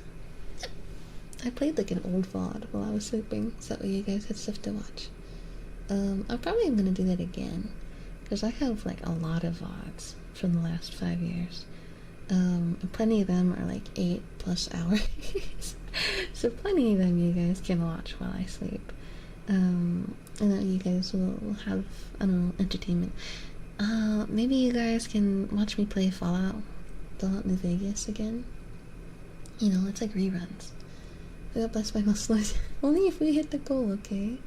I played like an old VOD while I was sleeping, so that way you guys had stuff to watch. I probably am gonna do that again, because I have like a lot of VODs from the last 5 years. Plenty of them are like 8+ hours. So plenty of them you guys can watch while I sleep. and then you guys will have, I don't know, entertainment. Maybe you guys can watch me play Fallout New Vegas again. You know, it's like reruns. I got blessed by no snores. Only if we hit the goal, okay?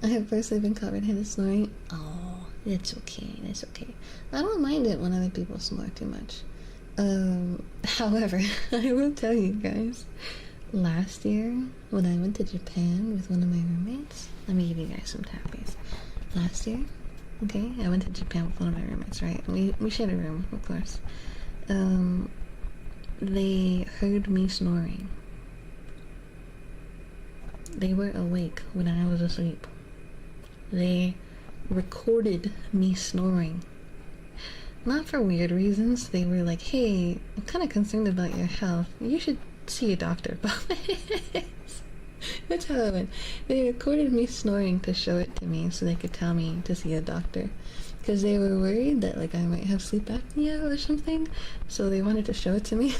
I have personally been caught red-handed snoring. Oh, it's okay, it's okay. I don't mind it when other people snore too much. However, I will tell you guys, last year, when I went to Japan with one of my roommates, let me give you guys some tappies. Last year, okay, I went to Japan with one of my roommates, right? We shared a room, of course. They heard me snoring. They were awake when I was asleep. They recorded me snoring. Not for weird reasons. They were like, hey, I'm kind of concerned about your health. You should see a doctor about this. That's how it went. They recorded me snoring to show it to me so they could tell me to see a doctor. Because they were worried that like I might have sleep apnea or something. So they wanted to show it to me.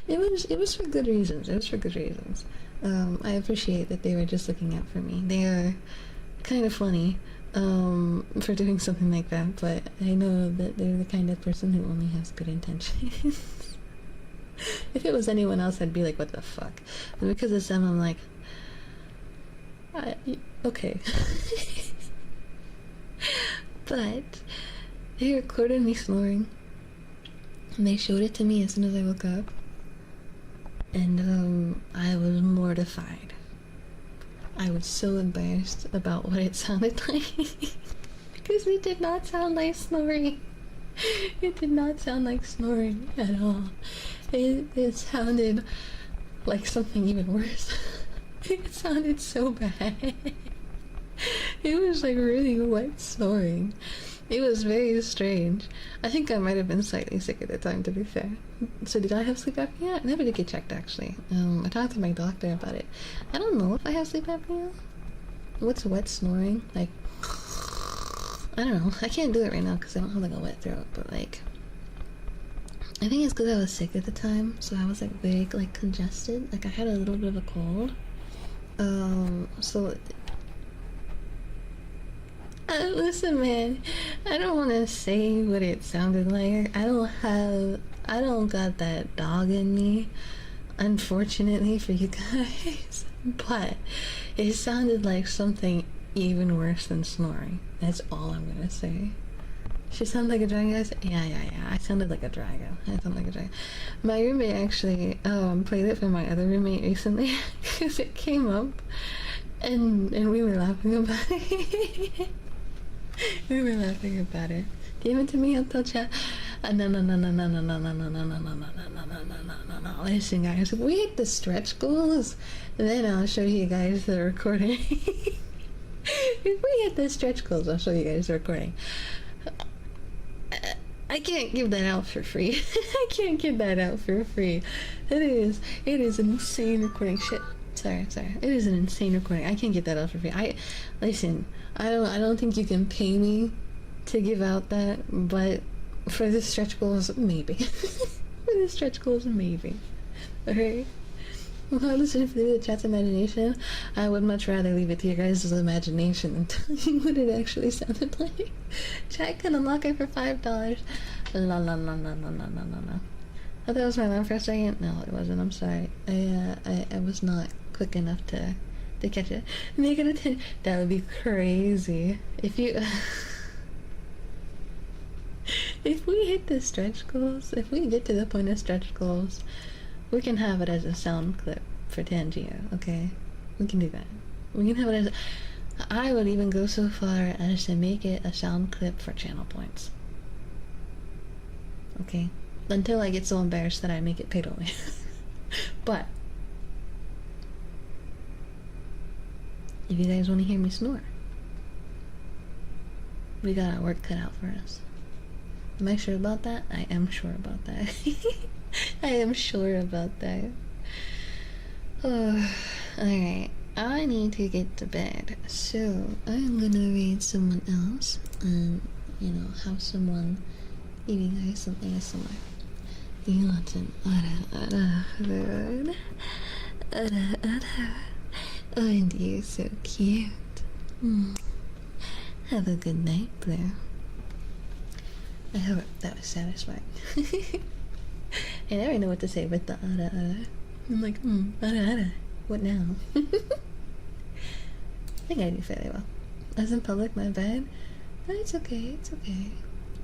It was for good reasons. It was for good reasons. I appreciate that they were just looking out for me. They are kind of funny for doing something like that, but I know that they're the kind of person who only has good intentions. If it was anyone else, I'd be like, what the fuck? But because it's them, I'm like, okay. But they recorded me snoring, and they showed it to me as soon as I woke up, and I was mortified. I was so embarrassed about what it sounded like because it did not sound like snoring. It did not sound like snoring at all. It sounded like something even worse. It sounded so bad. It was like really wet snoring. It was very strange. I think I might have been slightly sick at the time, to be fair. So did I have sleep apnea? I never did get checked, actually. I talked to my doctor about it. I don't know if I have sleep apnea. What's wet snoring? Like, I don't know. I can't do it right now because I don't have like a wet throat, but like, I think it's because I was sick at the time, so I was like very like congested. Like I had a little bit of a cold. So listen, man, I don't want to say what it sounded like. I don't got that dog in me, unfortunately for you guys, but it sounded like something even worse than snoring. That's all I'm gonna say. She sounded like a dragon, guys? Yeah. I sounded like a dragon. My roommate actually played it for my other roommate recently because it came up and we were laughing about it. We were laughing about it. Give it to me, I'll tell chat. No. Listen, guys, if we hit the stretch goals, then I'll show you guys the recording. If we hit the stretch goals, I'll show you guys the recording. I can't give that out for free. I can't give that out for free. It is an insane recording. Shit. Sorry. It is an insane recording. I can't get that out for free. Listen. I don't think you can pay me to give out that, but for the stretch goals, maybe. For the stretch goals, maybe. Okay. Well, listen, if the chat's imagination, I would much rather leave it to your guys' imagination than tell you what it actually sounded like. Chat can unlock it for $5. La. I thought it was my alarm for a second. No, it wasn't. I'm sorry. I was not quick enough to catch it. Make it a 10. That would be crazy. If you... if we hit the stretch goals, if we get to the point of stretch goals, we can have it as a sound clip for Tangia, okay? We can do that. We can have it as... I would even go so far as to make it a sound clip for channel points. Okay? Until I get so embarrassed that I make it pay to win. But if you guys want to hear me snore, we got our work cut out for us. Am I sure about that? I am sure about that. I am sure about that. Oh, alright. I need to get to bed. So, I'm gonna read someone else and, have someone give you guys some ASMR. You want some aren't you so cute? Have a good night, Blair. I hope that was satisfying. I never know what to say with the I'm like, what now? I think I do fairly well. As in public, my bad. No, it's okay, it's okay.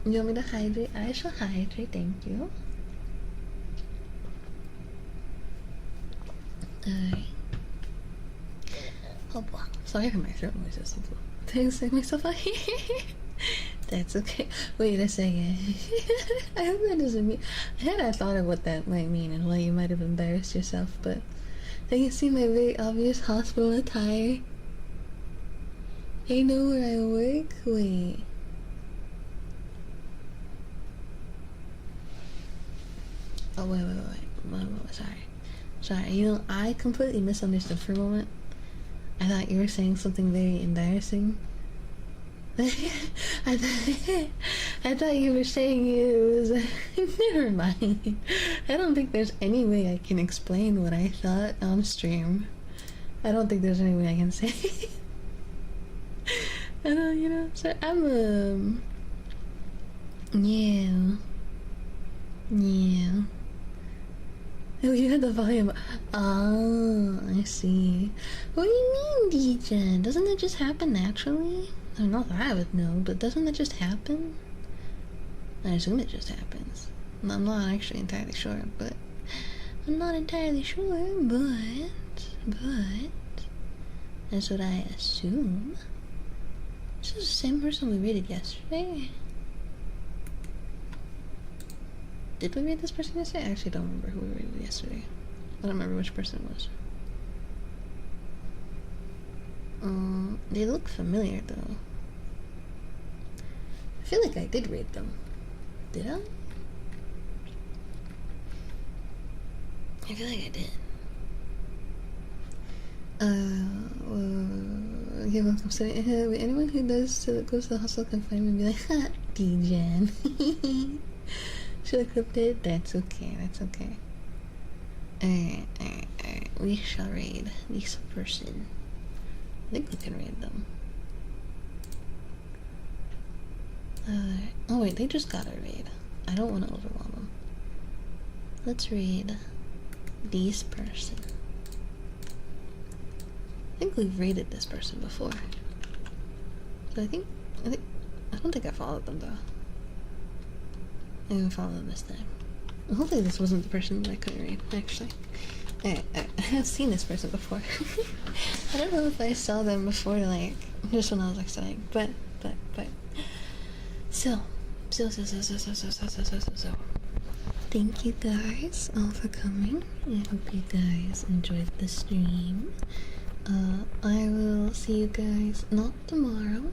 You want me to hydrate? I shall hydrate, thank you. Alright. Oh, wow. Sorry for my throat noises. Did I say myself out here? That's okay. Wait a second. I hope that doesn't mean. I had a thought of what that might mean and why you might have embarrassed yourself, but they can see my very obvious hospital attire. They know where I work? Wait. Oh, wait. Sorry. You know, I completely misunderstood for a moment. I thought you were saying something very embarrassing. I thought you were saying it was. Never mind. I don't think there's any way I can explain what I thought on stream. I don't think there's any way I can say. I don't, you know. So I'm yeah. Oh, you had the volume. Oh, I see. What do you mean, DJ? Doesn't that just happen naturally? I don't know if I would know, but doesn't that just happen? I assume it just happens. I'm not actually entirely sure, but that's what I assume. This is the same person we rated yesterday. Did we read this person yesterday? I actually don't remember who we rated yesterday. I don't remember which person it was. They look familiar though. I feel like I did read them. Did I? I feel like I did. Okay, welcome. So, anyone who goes to the hostel can find me and be like, ha, D-Jan. Should have clipped it? That's okay, Alright. We shall raid this person. I think we can raid them. Oh wait, they just got a raid. I don't want to overwhelm them. Let's raid this person. I think we've raided this person before. So I don't think I followed them though. I'm gonna follow them this time. Hopefully this wasn't the person that I couldn't read, actually. I have seen this person before. I don't know if I saw them before, like, just when I was like studying, but. So. Thank you guys all for coming. I hope you guys enjoyed the stream. I will see you guys not tomorrow,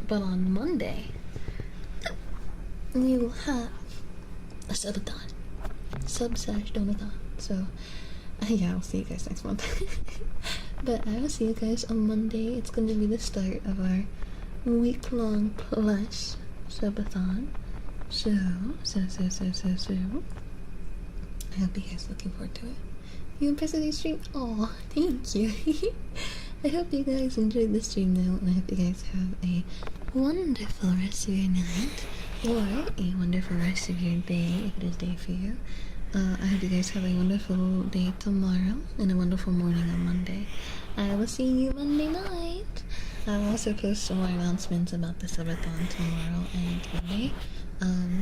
but on Monday. We will have a subathon. Sub/Donothon. So, yeah, I'll see you guys next month. But I will see you guys on Monday. It's going to be the start of our week-long plus subathon. So. I hope you guys are looking forward to it. You impressed with the stream? Aw, thank you. I hope you guys enjoyed the stream though, and I hope you guys have a wonderful rest of your night. Or a wonderful rest of your day, if it is day for you. I hope you guys have a wonderful day tomorrow, and a wonderful morning on Monday. I will see you Monday night. I'll also post some more announcements about the subathon tomorrow and Monday.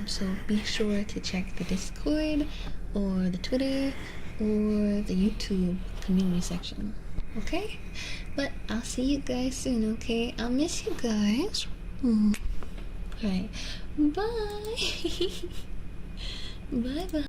So be sure to check the Discord, or the Twitter, or the YouTube community section. Okay? But I'll see you guys soon, okay? I'll miss you guys. Alright. Bye. Bye bye.